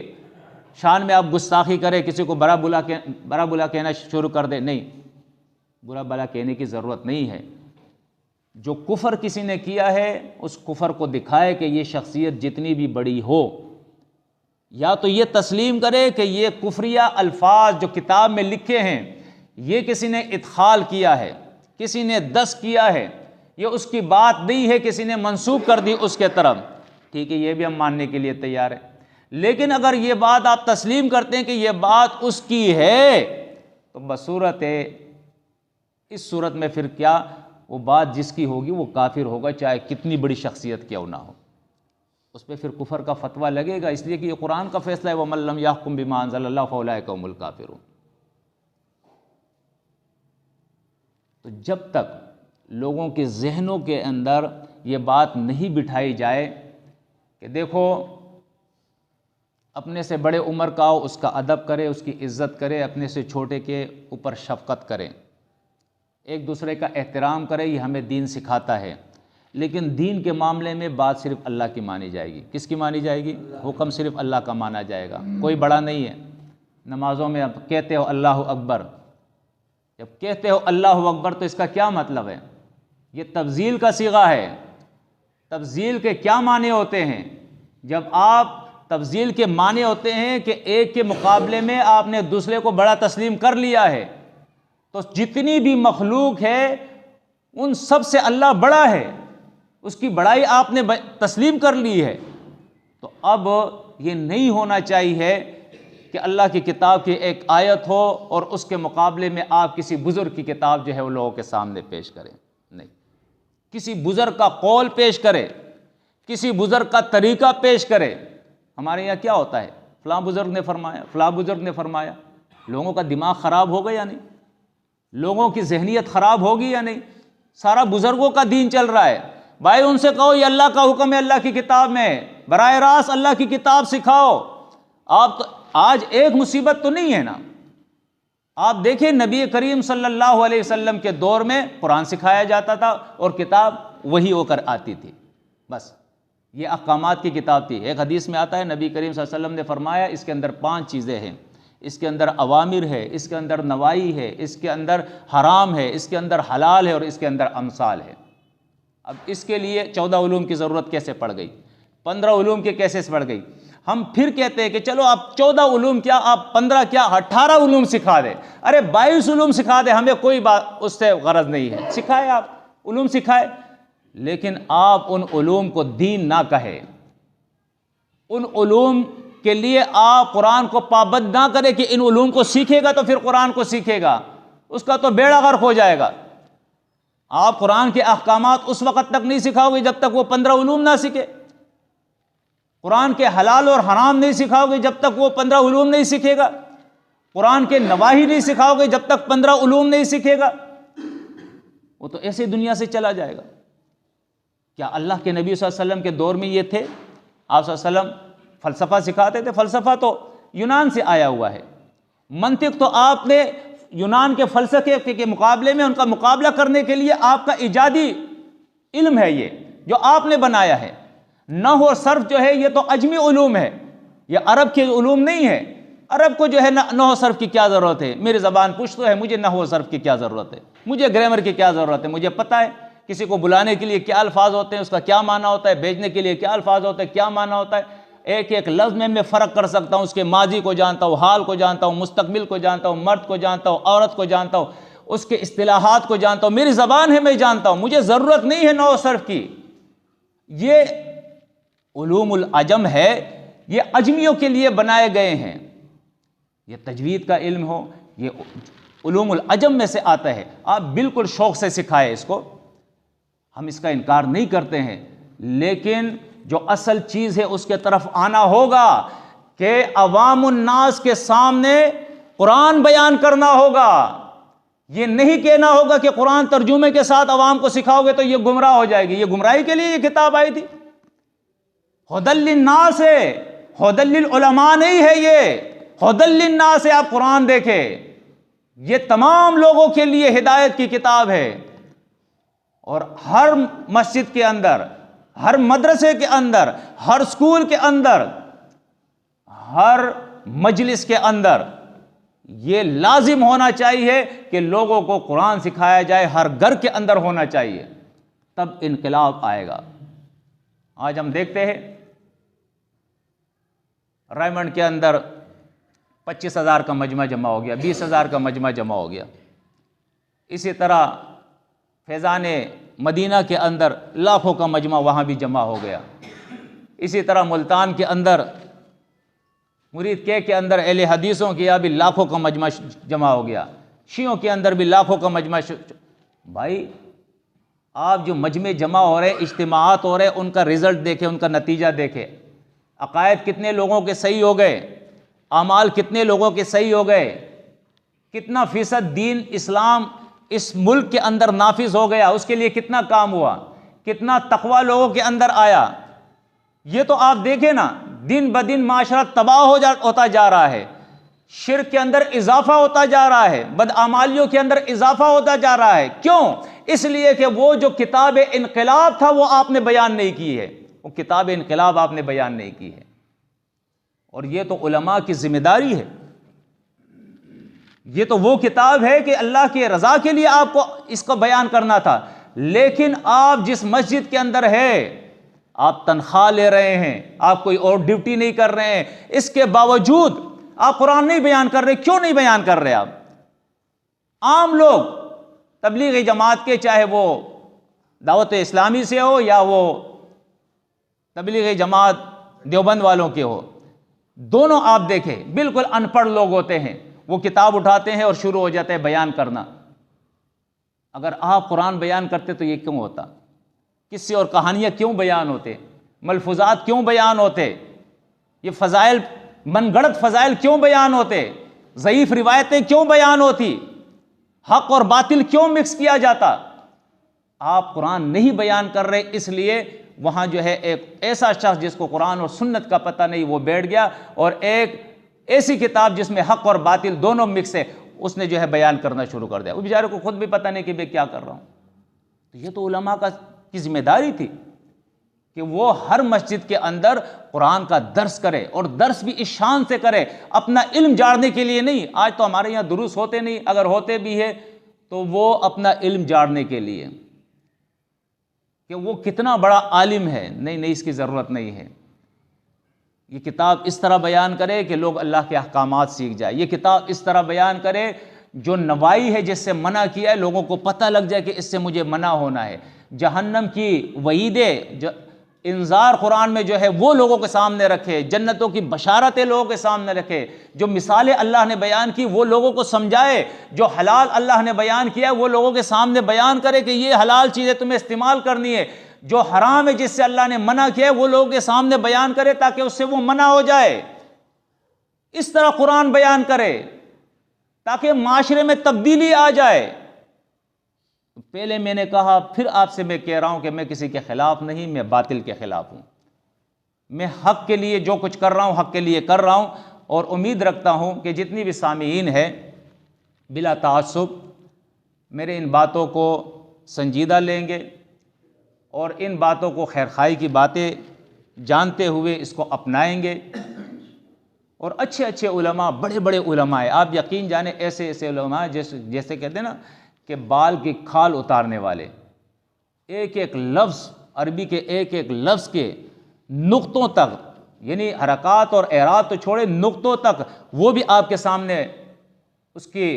شان میں آپ گستاخی کریں، کسی کو برا بلا کہنا شروع کر دیں، نہیں، برا بلا کہنے کی ضرورت نہیں ہے۔ جو کفر کسی نے کیا ہے اس کفر کو دکھائے کہ یہ شخصیت جتنی بھی بڑی ہو، یا تو یہ تسلیم کرے کہ یہ کفریہ الفاظ جو کتاب میں لکھے ہیں یہ کسی نے ادخال کیا ہے، کسی نے دس کیا ہے، یہ اس کی بات نہیں ہے، کسی نے منسوب کر دی اس کے طرف، ٹھیک ہے، یہ بھی ہم ماننے کے لیے تیار ہیں۔ لیکن اگر یہ بات آپ تسلیم کرتے ہیں کہ یہ بات اس کی ہے، تو بصورت اس صورت میں پھر کیا، وہ بات جس کی ہوگی وہ کافر ہوگا، چاہے کتنی بڑی شخصیت کیوں نہ ہو، اس پہ پھر کفر کا فتویٰ لگے گا، اس لیے کہ یہ قرآن کا فیصلہ ہے، وَمَن لَّمْ يَحْكُم بِمَا أَنزَلَ اللَّهُ فَأُولَٰئِكَ هُمُ الْكَافِرُونَ۔ تو جب تک لوگوں کے ذہنوں کے اندر یہ بات نہیں بٹھائی جائے کہ دیکھو اپنے سے بڑے عمر کا ہو اس کا ادب کرے، اس کی عزت کرے، اپنے سے چھوٹے کے اوپر شفقت کرے، ایک دوسرے کا احترام کرے، یہ ہمیں دین سکھاتا ہے۔ لیکن دین کے معاملے میں بات صرف اللہ کی مانی جائے گی۔ کس کی مانی جائے گی؟ حکم صرف اللہ کا مانا جائے گا، کوئی بڑا نہیں ہے۔ نمازوں میں اب کہتے ہو اللہ اکبر، جب کہتے ہو اللہ اکبر تو اس کا کیا مطلب ہے؟ یہ تفضیل کا صیغہ ہے۔ تفضیل کے کیا معنی ہوتے ہیں؟ جب آپ تفضیل کے معنی ہوتے ہیں کہ ایک کے مقابلے میں آپ نے دوسرے کو بڑا تسلیم کر لیا ہے، تو جتنی بھی مخلوق ہے ان سب سے اللہ بڑا ہے، اس کی بڑائی آپ نے تسلیم کر لی ہے۔ تو اب یہ نہیں ہونا چاہیے کہ اللہ کی کتاب کی ایک آیت ہو اور اس کے مقابلے میں آپ کسی بزرگ کی کتاب جو ہے وہ لوگوں کے سامنے پیش کریں، نہیں، کسی بزرگ کا قول پیش کرے، کسی بزرگ کا طریقہ پیش کرے۔ ہمارے یہاں کیا ہوتا ہے؟ فلاں بزرگ نے فرمایا، فلاں بزرگ نے فرمایا، لوگوں کا دماغ خراب ہوگا یا نہیں؟ لوگوں کی ذہنیت خراب ہوگی یا نہیں؟ سارا بزرگوں کا دین چل رہا ہے، بھائی ان سے کہو یہ اللہ کا حکم ہے، اللہ کی کتاب میں، براہ راست اللہ کی کتاب سکھاؤ۔ آپ تو آج ایک مصیبت تو نہیں ہے نا، آپ دیکھیں نبی کریم صلی اللہ علیہ وسلم کے دور میں قرآن سکھایا جاتا تھا اور کتاب وہی ہو کر آتی تھی، بس یہ احکامات کی کتاب تھی۔ ایک حدیث میں آتا ہے نبی کریم صلی اللہ علیہ وسلم نے فرمایا اس کے اندر 5 چیزیں ہیں، اس کے اندر اوامر ہے، اس کے اندر نوائی ہے، اس کے اندر حرام ہے، اس کے اندر حلال ہے، اور اس کے اندر امثال ہے۔ اب اس کے لیے 14 علوم کی ضرورت کیسے پڑ گئی؟ 15 علوم کے کیسز بڑھ گئی. ہم پھر کہتے ہیں کہ چلو آپ 14 علوم کیا، آپ 15 کیا، 18 علوم سکھا دیں. ارے 22 علوم سکھا دیں، ہمیں کوئی بات اس سے غرض نہیں ہے. سکھائے، آپ علوم سکھائے، لیکن آپ ان علوم کو دین نہ کہے. ان علوم کے لیے آپ قرآن کو پابند نہ کرے کہ ان علوم کو سیکھے گا تو پھر قرآن کو سیکھے گا، اس کا تو بیڑا غرق ہو جائے گا. آپ قرآن کے احکامات اس وقت تک نہیں سکھاؤ گے جب تک وہ 15 علوم نہ سیکھے. قرآن کے حلال اور حرام نہیں سکھاؤ گے جب تک وہ 15 علوم نہیں سیکھے گا. قرآن کے نواہی نہیں سکھاؤ گے جب تک 15 علوم نہیں سیکھے گا. وہ تو ایسے دنیا سے چلا جائے گا. کیا اللہ کے نبی صلی اللہ علیہ وسلم کے دور میں یہ تھے؟ آپ صلی اللہ علیہ وسلم فلسفہ سکھاتے تھے. فلسفہ تو یونان سے آیا ہوا ہے. منطق تو آپ نے یونان کے فلسفے کے مقابلے میں، ان کا مقابلہ کرنے کے لیے آپ کا ایجادی علم ہے یہ جو آپ نے بنایا ہے. نحو اور صرف جو ہے یہ تو عجمی علوم ہے، یہ عرب کے علوم نہیں ہے. عرب کو جو ہے نحو و صرف کی کیا ضرورت ہے؟ میری زبان پشتو ہے، مجھے نحو و صرف کی کیا ضرورت ہے؟ مجھے گرامر کی کیا ضرورت ہے؟ مجھے پتہ ہے کسی کو بلانے کے لیے کیا الفاظ ہوتے ہیں، اس کا کیا معنی ہوتا ہے، بھیجنے کے لیے کیا الفاظ ہوتے ہیں، کیا معنی ہوتا ہے. ایک ایک لفظ میں فرق کر سکتا ہوں، اس کے ماضی کو جانتا ہوں، حال کو جانتا ہوں، مستقبل کو جانتا ہوں، مرد کو جانتا ہوں، عورت کو جانتا ہوں، اس کے اصطلاحات کو جانتا ہوں. میری زبان ہے، میں جانتا ہوں. مجھے ضرورت نہیں ہے نحو و صرف کی. یہ علوم العجم ہے، یہ عجمیوں کے لیے بنائے گئے ہیں. یہ تجوید کا علم ہو، یہ علوم العجم میں سے آتا ہے. آپ بالکل شوق سے سکھائے اس کو، ہم اس کا انکار نہیں کرتے ہیں، لیکن جو اصل چیز ہے اس کے طرف آنا ہوگا کہ عوام الناس کے سامنے قرآن بیان کرنا ہوگا. یہ نہیں کہنا ہوگا کہ قرآن ترجمے کے ساتھ عوام کو سکھاؤ گے تو یہ گمراہ ہو جائے گی. یہ گمراہی کے لیے یہ کتاب آئی تھی. ہدی للناس ہے، ہدی للعلماء نہیں ہے. یہ ہدی للناس ہے. آپ قرآن دیکھیں، یہ تمام لوگوں کے لیے ہدایت کی کتاب ہے. اور ہر مسجد کے اندر، ہر مدرسے کے اندر، ہر اسکول کے اندر، ہر مجلس کے اندر یہ لازم ہونا چاہیے کہ لوگوں کو قرآن سکھایا جائے. ہر گھر کے اندر ہونا چاہیے، تب انقلاب آئے گا. آج ہم دیکھتے ہیں رائمنڈ کے اندر 25,000 کا مجمع جمع ہو گیا، 20,000 کا مجمع جمع ہو گیا. اسی طرح فیضان مدینہ کے اندر لاکھوں کا مجمع وہاں بھی جمع ہو گیا. اسی طرح ملتان کے اندر، مرید کے اندر اہل حدیثوں کے یہاں بھی لاکھوں کا مجمع جمع ہو گیا. شیعوں کے اندر بھی لاکھوں کا مجمع. بھائی آپ جو مجمع جمع ہو رہے، اجتماعات ہو رہے، ان کا رزلٹ دیکھیں، ان کا نتیجہ دیکھیں. عقائد کتنے لوگوں کے صحیح ہو گئے، اعمال کتنے لوگوں کے صحیح ہو گئے، کتنا فیصد دین اسلام اس ملک کے اندر نافذ ہو گیا، اس کے لیے کتنا کام ہوا، کتنا تقوی لوگوں کے اندر آیا. یہ تو آپ دیکھیں نا، دن بدن معاشرہ تباہ ہوتا جا رہا ہے. شرک کے اندر اضافہ ہوتا جا رہا ہے، بدعمالیوں کے اندر اضافہ ہوتا جا رہا ہے. کیوں؟ اس لیے کہ وہ جو کتاب انقلاب تھا وہ آپ نے بیان نہیں کی ہے. وہ کتاب انقلاب آپ نے بیان نہیں کی ہے. اور یہ تو علماء کی ذمہ داری ہے. یہ تو وہ کتاب ہے کہ اللہ کی رضا کے لیے آپ کو اس کو بیان کرنا تھا. لیکن آپ جس مسجد کے اندر ہے، آپ تنخواہ لے رہے ہیں، آپ کوئی اور ڈیوٹی نہیں کر رہے ہیں، اس کے باوجود آپ قرآن نہیں بیان کر رہے. کیوں نہیں بیان کر رہے؟ آپ عام لوگ تبلیغی جماعت کے، چاہے وہ دعوت اسلامی سے ہو یا وہ تبلیغی جماعت دیوبند والوں کے ہو، دونوں آپ دیکھیں بالکل ان پڑھ لوگ ہوتے ہیں. وہ کتاب اٹھاتے ہیں اور شروع ہو جاتے ہیں بیان کرنا. اگر آپ قرآن بیان کرتے تو یہ کیوں ہوتا؟ قصے اور کہانیاں کیوں بیان ہوتے؟ ملفوظات کیوں بیان ہوتے؟ یہ فضائل، من گڑت فضائل کیوں بیان ہوتے؟ ضعیف روایتیں کیوں بیان ہوتی؟ حق اور باطل کیوں مکس کیا جاتا؟ آپ قرآن نہیں بیان کر رہے، اس لیے وہاں جو ہے ایک ایسا شخص جس کو قرآن اور سنت کا پتہ نہیں، وہ بیٹھ گیا اور ایک ایسی کتاب جس میں حق اور باطل دونوں مکس ہے، اس نے جو ہے بیان کرنا شروع کر دیا. وہ بیچارے کو خود بھی پتہ نہیں کہ میں کیا کر رہا ہوں. تو یہ تو علماء کی ذمہ داری تھی کہ وہ ہر مسجد کے اندر قرآن کا درس کرے، اور درس بھی اس شان سے کرے، اپنا علم جاڑنے کے لیے نہیں. آج تو ہمارے یہاں دروس ہوتے نہیں، اگر ہوتے بھی ہے تو وہ اپنا علم جاڑنے کے لیے. کہ وہ کتنا بڑا عالم ہے، نہیں اس کی ضرورت نہیں ہے۔ یہ کتاب اس طرح بیان کرے کہ لوگ اللہ کے احکامات سیکھ جائے، یہ کتاب اس طرح بیان کرے جو نوائی ہے جس سے منع کیا ہے لوگوں کو پتہ لگ جائے کہ اس سے مجھے منع ہونا ہے، جہنم کی وعیدیں انذار قرآن میں جو ہے وہ لوگوں کے سامنے رکھے، جنتوں کی بشارتیں لوگوں کے سامنے رکھے، جو مثالیں اللہ نے بیان کی وہ لوگوں کو سمجھائے، جو حلال اللہ نے بیان کیا وہ لوگوں کے سامنے بیان کرے کہ یہ حلال چیزیں تمہیں استعمال کرنی ہے، جو حرام ہے جس سے اللہ نے منع کیا ہے وہ لوگوں کے سامنے بیان کرے تاکہ اس سے وہ منع ہو جائے۔ اس طرح قرآن بیان کرے تاکہ معاشرے میں تبدیلی آ جائے۔ پہلے میں نے کہا، پھر آپ سے میں کہہ رہا ہوں کہ میں کسی کے خلاف نہیں، میں باطل کے خلاف ہوں۔ میں حق کے لیے جو کچھ کر رہا ہوں حق کے لیے کر رہا ہوں، اور امید رکھتا ہوں کہ جتنی بھی سامعین ہیں بلا تعصب میرے ان باتوں کو سنجیدہ لیں گے اور ان باتوں کو خیرخواہی کی باتیں جانتے ہوئے اس کو اپنائیں گے، اور اچھے اچھے علماء، بڑے بڑے علماء ہیں، آپ یقین جانیں ایسے ایسے علماء جیسے کہتے ہیں نا کہ بال کی کھال اتارنے والے، ایک ایک لفظ عربی کے ایک ایک لفظ کے نقطوں تک، یعنی حرکات اور اعراب تو چھوڑے نقطوں تک وہ بھی آپ کے سامنے اس کی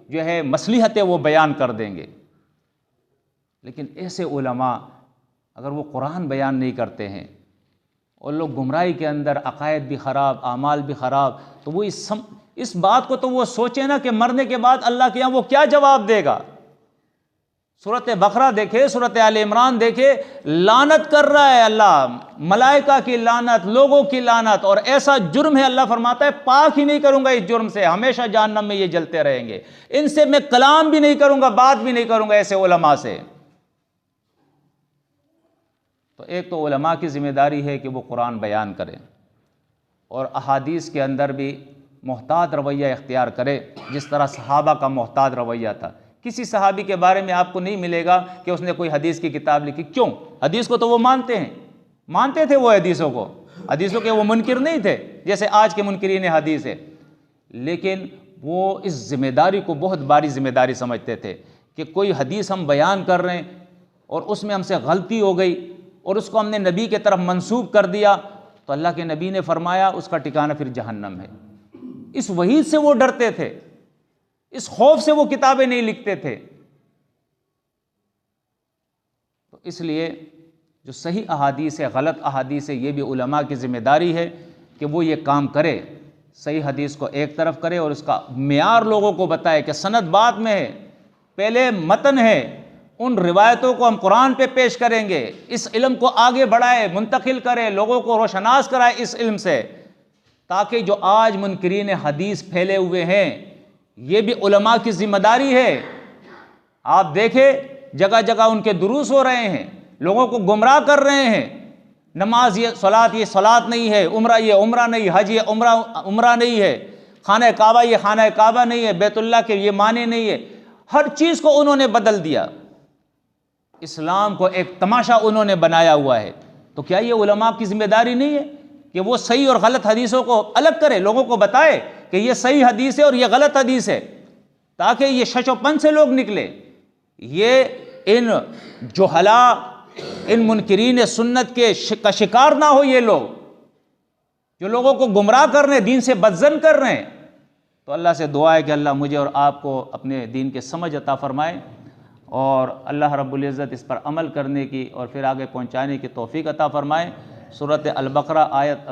جو ہے مصلحتیں وہ بیان کر دیں گے۔ لیکن ایسے علماء اگر وہ قرآن بیان نہیں کرتے ہیں اور لوگ گمراہی کے اندر، عقائد بھی خراب، اعمال بھی خراب، تو وہ اس بات کو تو وہ سوچے نا کہ مرنے کے بعد اللہ کے یہاں وہ کیا جواب دے گا۔ سورۃ بقرہ دیکھے، سورۃ آل عمران دیکھے، لعنت کر رہا ہے اللہ، ملائکہ کی لعنت، لوگوں کی لعنت، اور ایسا جرم ہے اللہ فرماتا ہے پاک ہی نہیں کروں گا اس جرم سے، ہمیشہ جہنم میں یہ جلتے رہیں گے، ان سے میں کلام بھی نہیں کروں گا، بات بھی نہیں کروں گا ایسے علماء سے۔ تو ایک تو علماء کی ذمہ داری ہے کہ وہ قرآن بیان کریں اور احادیث کے اندر بھی محتاط رویہ اختیار کرے، جس طرح صحابہ کا محتاط رویہ تھا۔ کسی صحابی کے بارے میں آپ کو نہیں ملے گا کہ اس نے کوئی حدیث کی کتاب لکھی، کیوں؟ حدیث کو تو وہ مانتے تھے، وہ حدیثوں کے وہ منکر نہیں تھے جیسے آج کے منکرین حدیث ہے، لیکن وہ اس ذمہ داری کو بہت باری ذمہ داری سمجھتے تھے کہ کوئی حدیث ہم بیان کر رہے ہیں اور اس میں ہم سے غلطی ہو گئی اور اس کو ہم نے نبی کے طرف منسوب کر دیا تو اللہ کے نبی نے فرمایا اس کا ٹھکانہ پھر جہنم ہے۔ اس وحید سے وہ ڈرتے تھے، اس خوف سے وہ کتابیں نہیں لکھتے تھے۔ تو اس لیے جو صحیح احادیث ہے، غلط احادیث ہے، یہ بھی علماء کی ذمہ داری ہے کہ وہ یہ کام کرے، صحیح حدیث کو ایک طرف کرے اور اس کا معیار لوگوں کو بتائے کہ سند بعد میں ہے، پہلے متن ہے، ان روایتوں کو ہم قرآن پہ پیش کریں گے، اس علم کو آگے بڑھائے، منتقل کرے، لوگوں کو روشناس کرائے اس علم سے، تاکہ جو آج منکرین حدیث پھیلے ہوئے ہیں یہ بھی علماء کی ذمہ داری ہے۔ آپ دیکھیں جگہ جگہ ان کے دروس ہو رہے ہیں، لوگوں کو گمراہ کر رہے ہیں، نماز یہ صلاۃ نہیں ہے، عمرہ یہ عمرہ نہیں، حج یہ عمرہ نہیں ہے، خانہ کعبہ یہ خانہ کعبہ نہیں ہے، بیت اللہ کے یہ معنی نہیں ہے، ہر چیز کو انہوں نے بدل دیا، اسلام کو ایک تماشا انہوں نے بنایا ہوا ہے۔ تو کیا یہ علماء کی ذمہ داری نہیں ہے کہ وہ صحیح اور غلط حدیثوں کو الگ کرے، لوگوں کو بتائے کہ یہ صحیح حدیث ہے اور یہ غلط حدیث ہے، تاکہ یہ شش و پن سے لوگ نکلے، یہ ان جہلاء، ان منکرین سنت کے کا شکار نہ ہو، یہ لوگ جو لوگوں کو گمراہ کر رہے ہیں، دین سے بدظن کر رہے ہیں۔ تو اللہ سے دعا ہے کہ اللہ مجھے اور آپ کو اپنے دین کے سمجھ عطا فرمائے اور اللہ رب العزت اس پر عمل کرنے کی اور پھر آگے پہنچانے کی توفیق عطا فرمائے۔ سورۃ البقرہ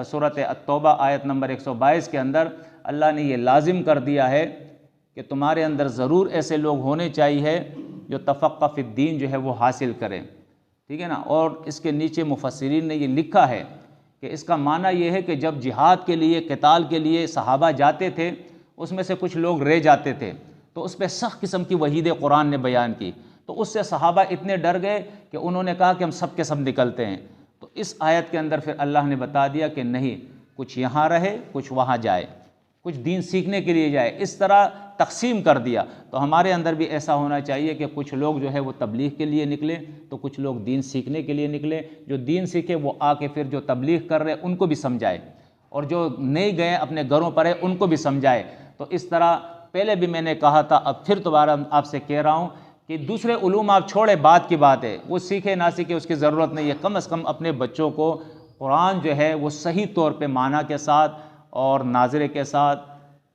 سورۃ التوبہ آیت نمبر 122 کے اندر اللہ نے یہ لازم کر دیا ہے کہ تمہارے اندر ضرور ایسے لوگ ہونے چاہیے جو تفقہ فی الدین جو ہے وہ حاصل کریں، ٹھیک ہے نا۔ اور اس کے نیچے مفسرین نے یہ لکھا ہے کہ اس کا معنی یہ ہے کہ جب جہاد کے لیے، قتال کے لیے صحابہ جاتے تھے، اس میں سے کچھ لوگ رہ جاتے تھے تو اس پہ سخت قسم کی وعید قرآن نے بیان کی، تو اس سے صحابہ اتنے ڈر گئے کہ انہوں نے کہا کہ ہم سب کے سب نکلتے ہیں۔ تو اس آیت کے اندر پھر اللہ نے بتا دیا کہ نہیں، کچھ یہاں رہے، کچھ وہاں جائے، کچھ دین سیکھنے کے لیے جائے، اس طرح تقسیم کر دیا۔ تو ہمارے اندر بھی ایسا ہونا چاہیے کہ کچھ لوگ جو ہے وہ تبلیغ کے لیے نکلے تو کچھ لوگ دین سیکھنے کے لیے نکلے، جو دین سیکھے وہ آ کے پھر جو تبلیغ کر رہے ان کو بھی سمجھائے، اور جو نہیں گئے اپنے گھروں پر ہے ان کو بھی سمجھائے۔ تو اس طرح پہلے بھی میں نے کہا تھا، اب پھر دوبارہ آپ سے کہہ رہا ہوں کہ دوسرے علوم آپ چھوڑے، بات کی بات ہے، وہ سیکھے نہ سیکھے اس کی ضرورت نہیں ہے، کم از کم اپنے بچوں کو قرآن جو ہے وہ صحیح طور پہ معنی کے ساتھ اور ناظرے کے ساتھ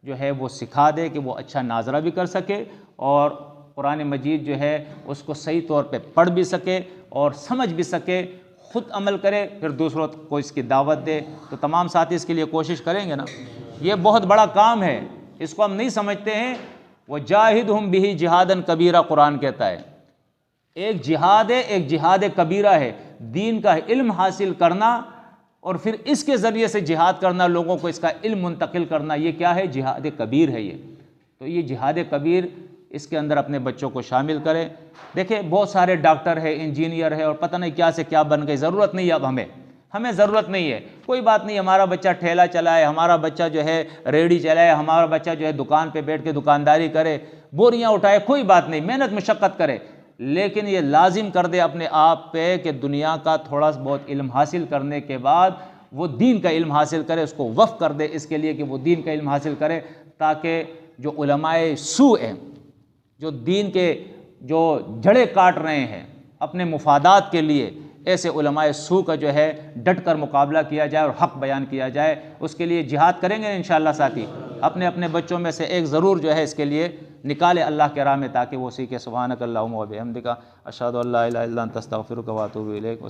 جو ہے وہ سکھا دے کہ وہ اچھا ناظرہ بھی کر سکے اور قرآن مجید جو ہے اس کو صحیح طور پہ پڑھ بھی سکے اور سمجھ بھی سکے، خود عمل کرے، پھر دوسروں کو اس کی دعوت دے۔ تو تمام ساتھی اس کے لیے کوشش کریں گے نا، یہ بہت بڑا کام ہے، اس کو ہم نہیں سمجھتے ہیں۔ وَجَاهِدْهُمْ بِهِ جِهَادًا كَبِيرًا قرآن کہتا ہے، ایک جہاد ہے، ایک جہاد کبیرہ ہے، دین کا علم حاصل کرنا اور پھر اس کے ذریعے سے جہاد کرنا، لوگوں کو اس کا علم منتقل کرنا، یہ کیا ہے؟ جہاد کبیر ہے یہ۔ تو یہ جہاد کبیر اس کے اندر اپنے بچوں کو شامل کریں۔ دیکھیں بہت سارے ڈاکٹر ہے، انجینئر ہے اور پتہ نہیں کیا سے کیا بن گئے، ضرورت نہیں ہے اب ہمیں ضرورت نہیں ہے، کوئی بات نہیں، ہمارا بچہ ٹھیلا چلائے، ہمارا بچہ جو ہے ریڑھی چلائے، ہمارا بچہ جو ہے دکان پہ بیٹھ کے دکانداری کرے، بوریاں اٹھائے، کوئی بات نہیں، محنت مشقت کرے، لیکن یہ لازم کر دے اپنے آپ پہ کہ دنیا کا تھوڑا بہت علم حاصل کرنے کے بعد وہ دین کا علم حاصل کرے، اس کو وقف کر دے اس کے لیے کہ وہ دین کا علم حاصل کرے، تاکہ جو علماء سوء ہیں، جو دین کے جو جڑیں کاٹ رہے ہیں اپنے مفادات کے لیے، ایسے علماء سوء کا جو ہے ڈٹ کر مقابلہ کیا جائے اور حق بیان کیا جائے۔ اس کے لیے جہاد کریں گے انشاءاللہ ساتھی، اپنے اپنے بچوں میں سے ایک ضرور جو ہے اس کے لیے نکالے اللہ کے راہ میں، تاکہ وہ سیکھے۔ سبحانک اللہم و بحمدک، اشہد ان لا الہ الا انت، استغفرک و اتوب الیک۔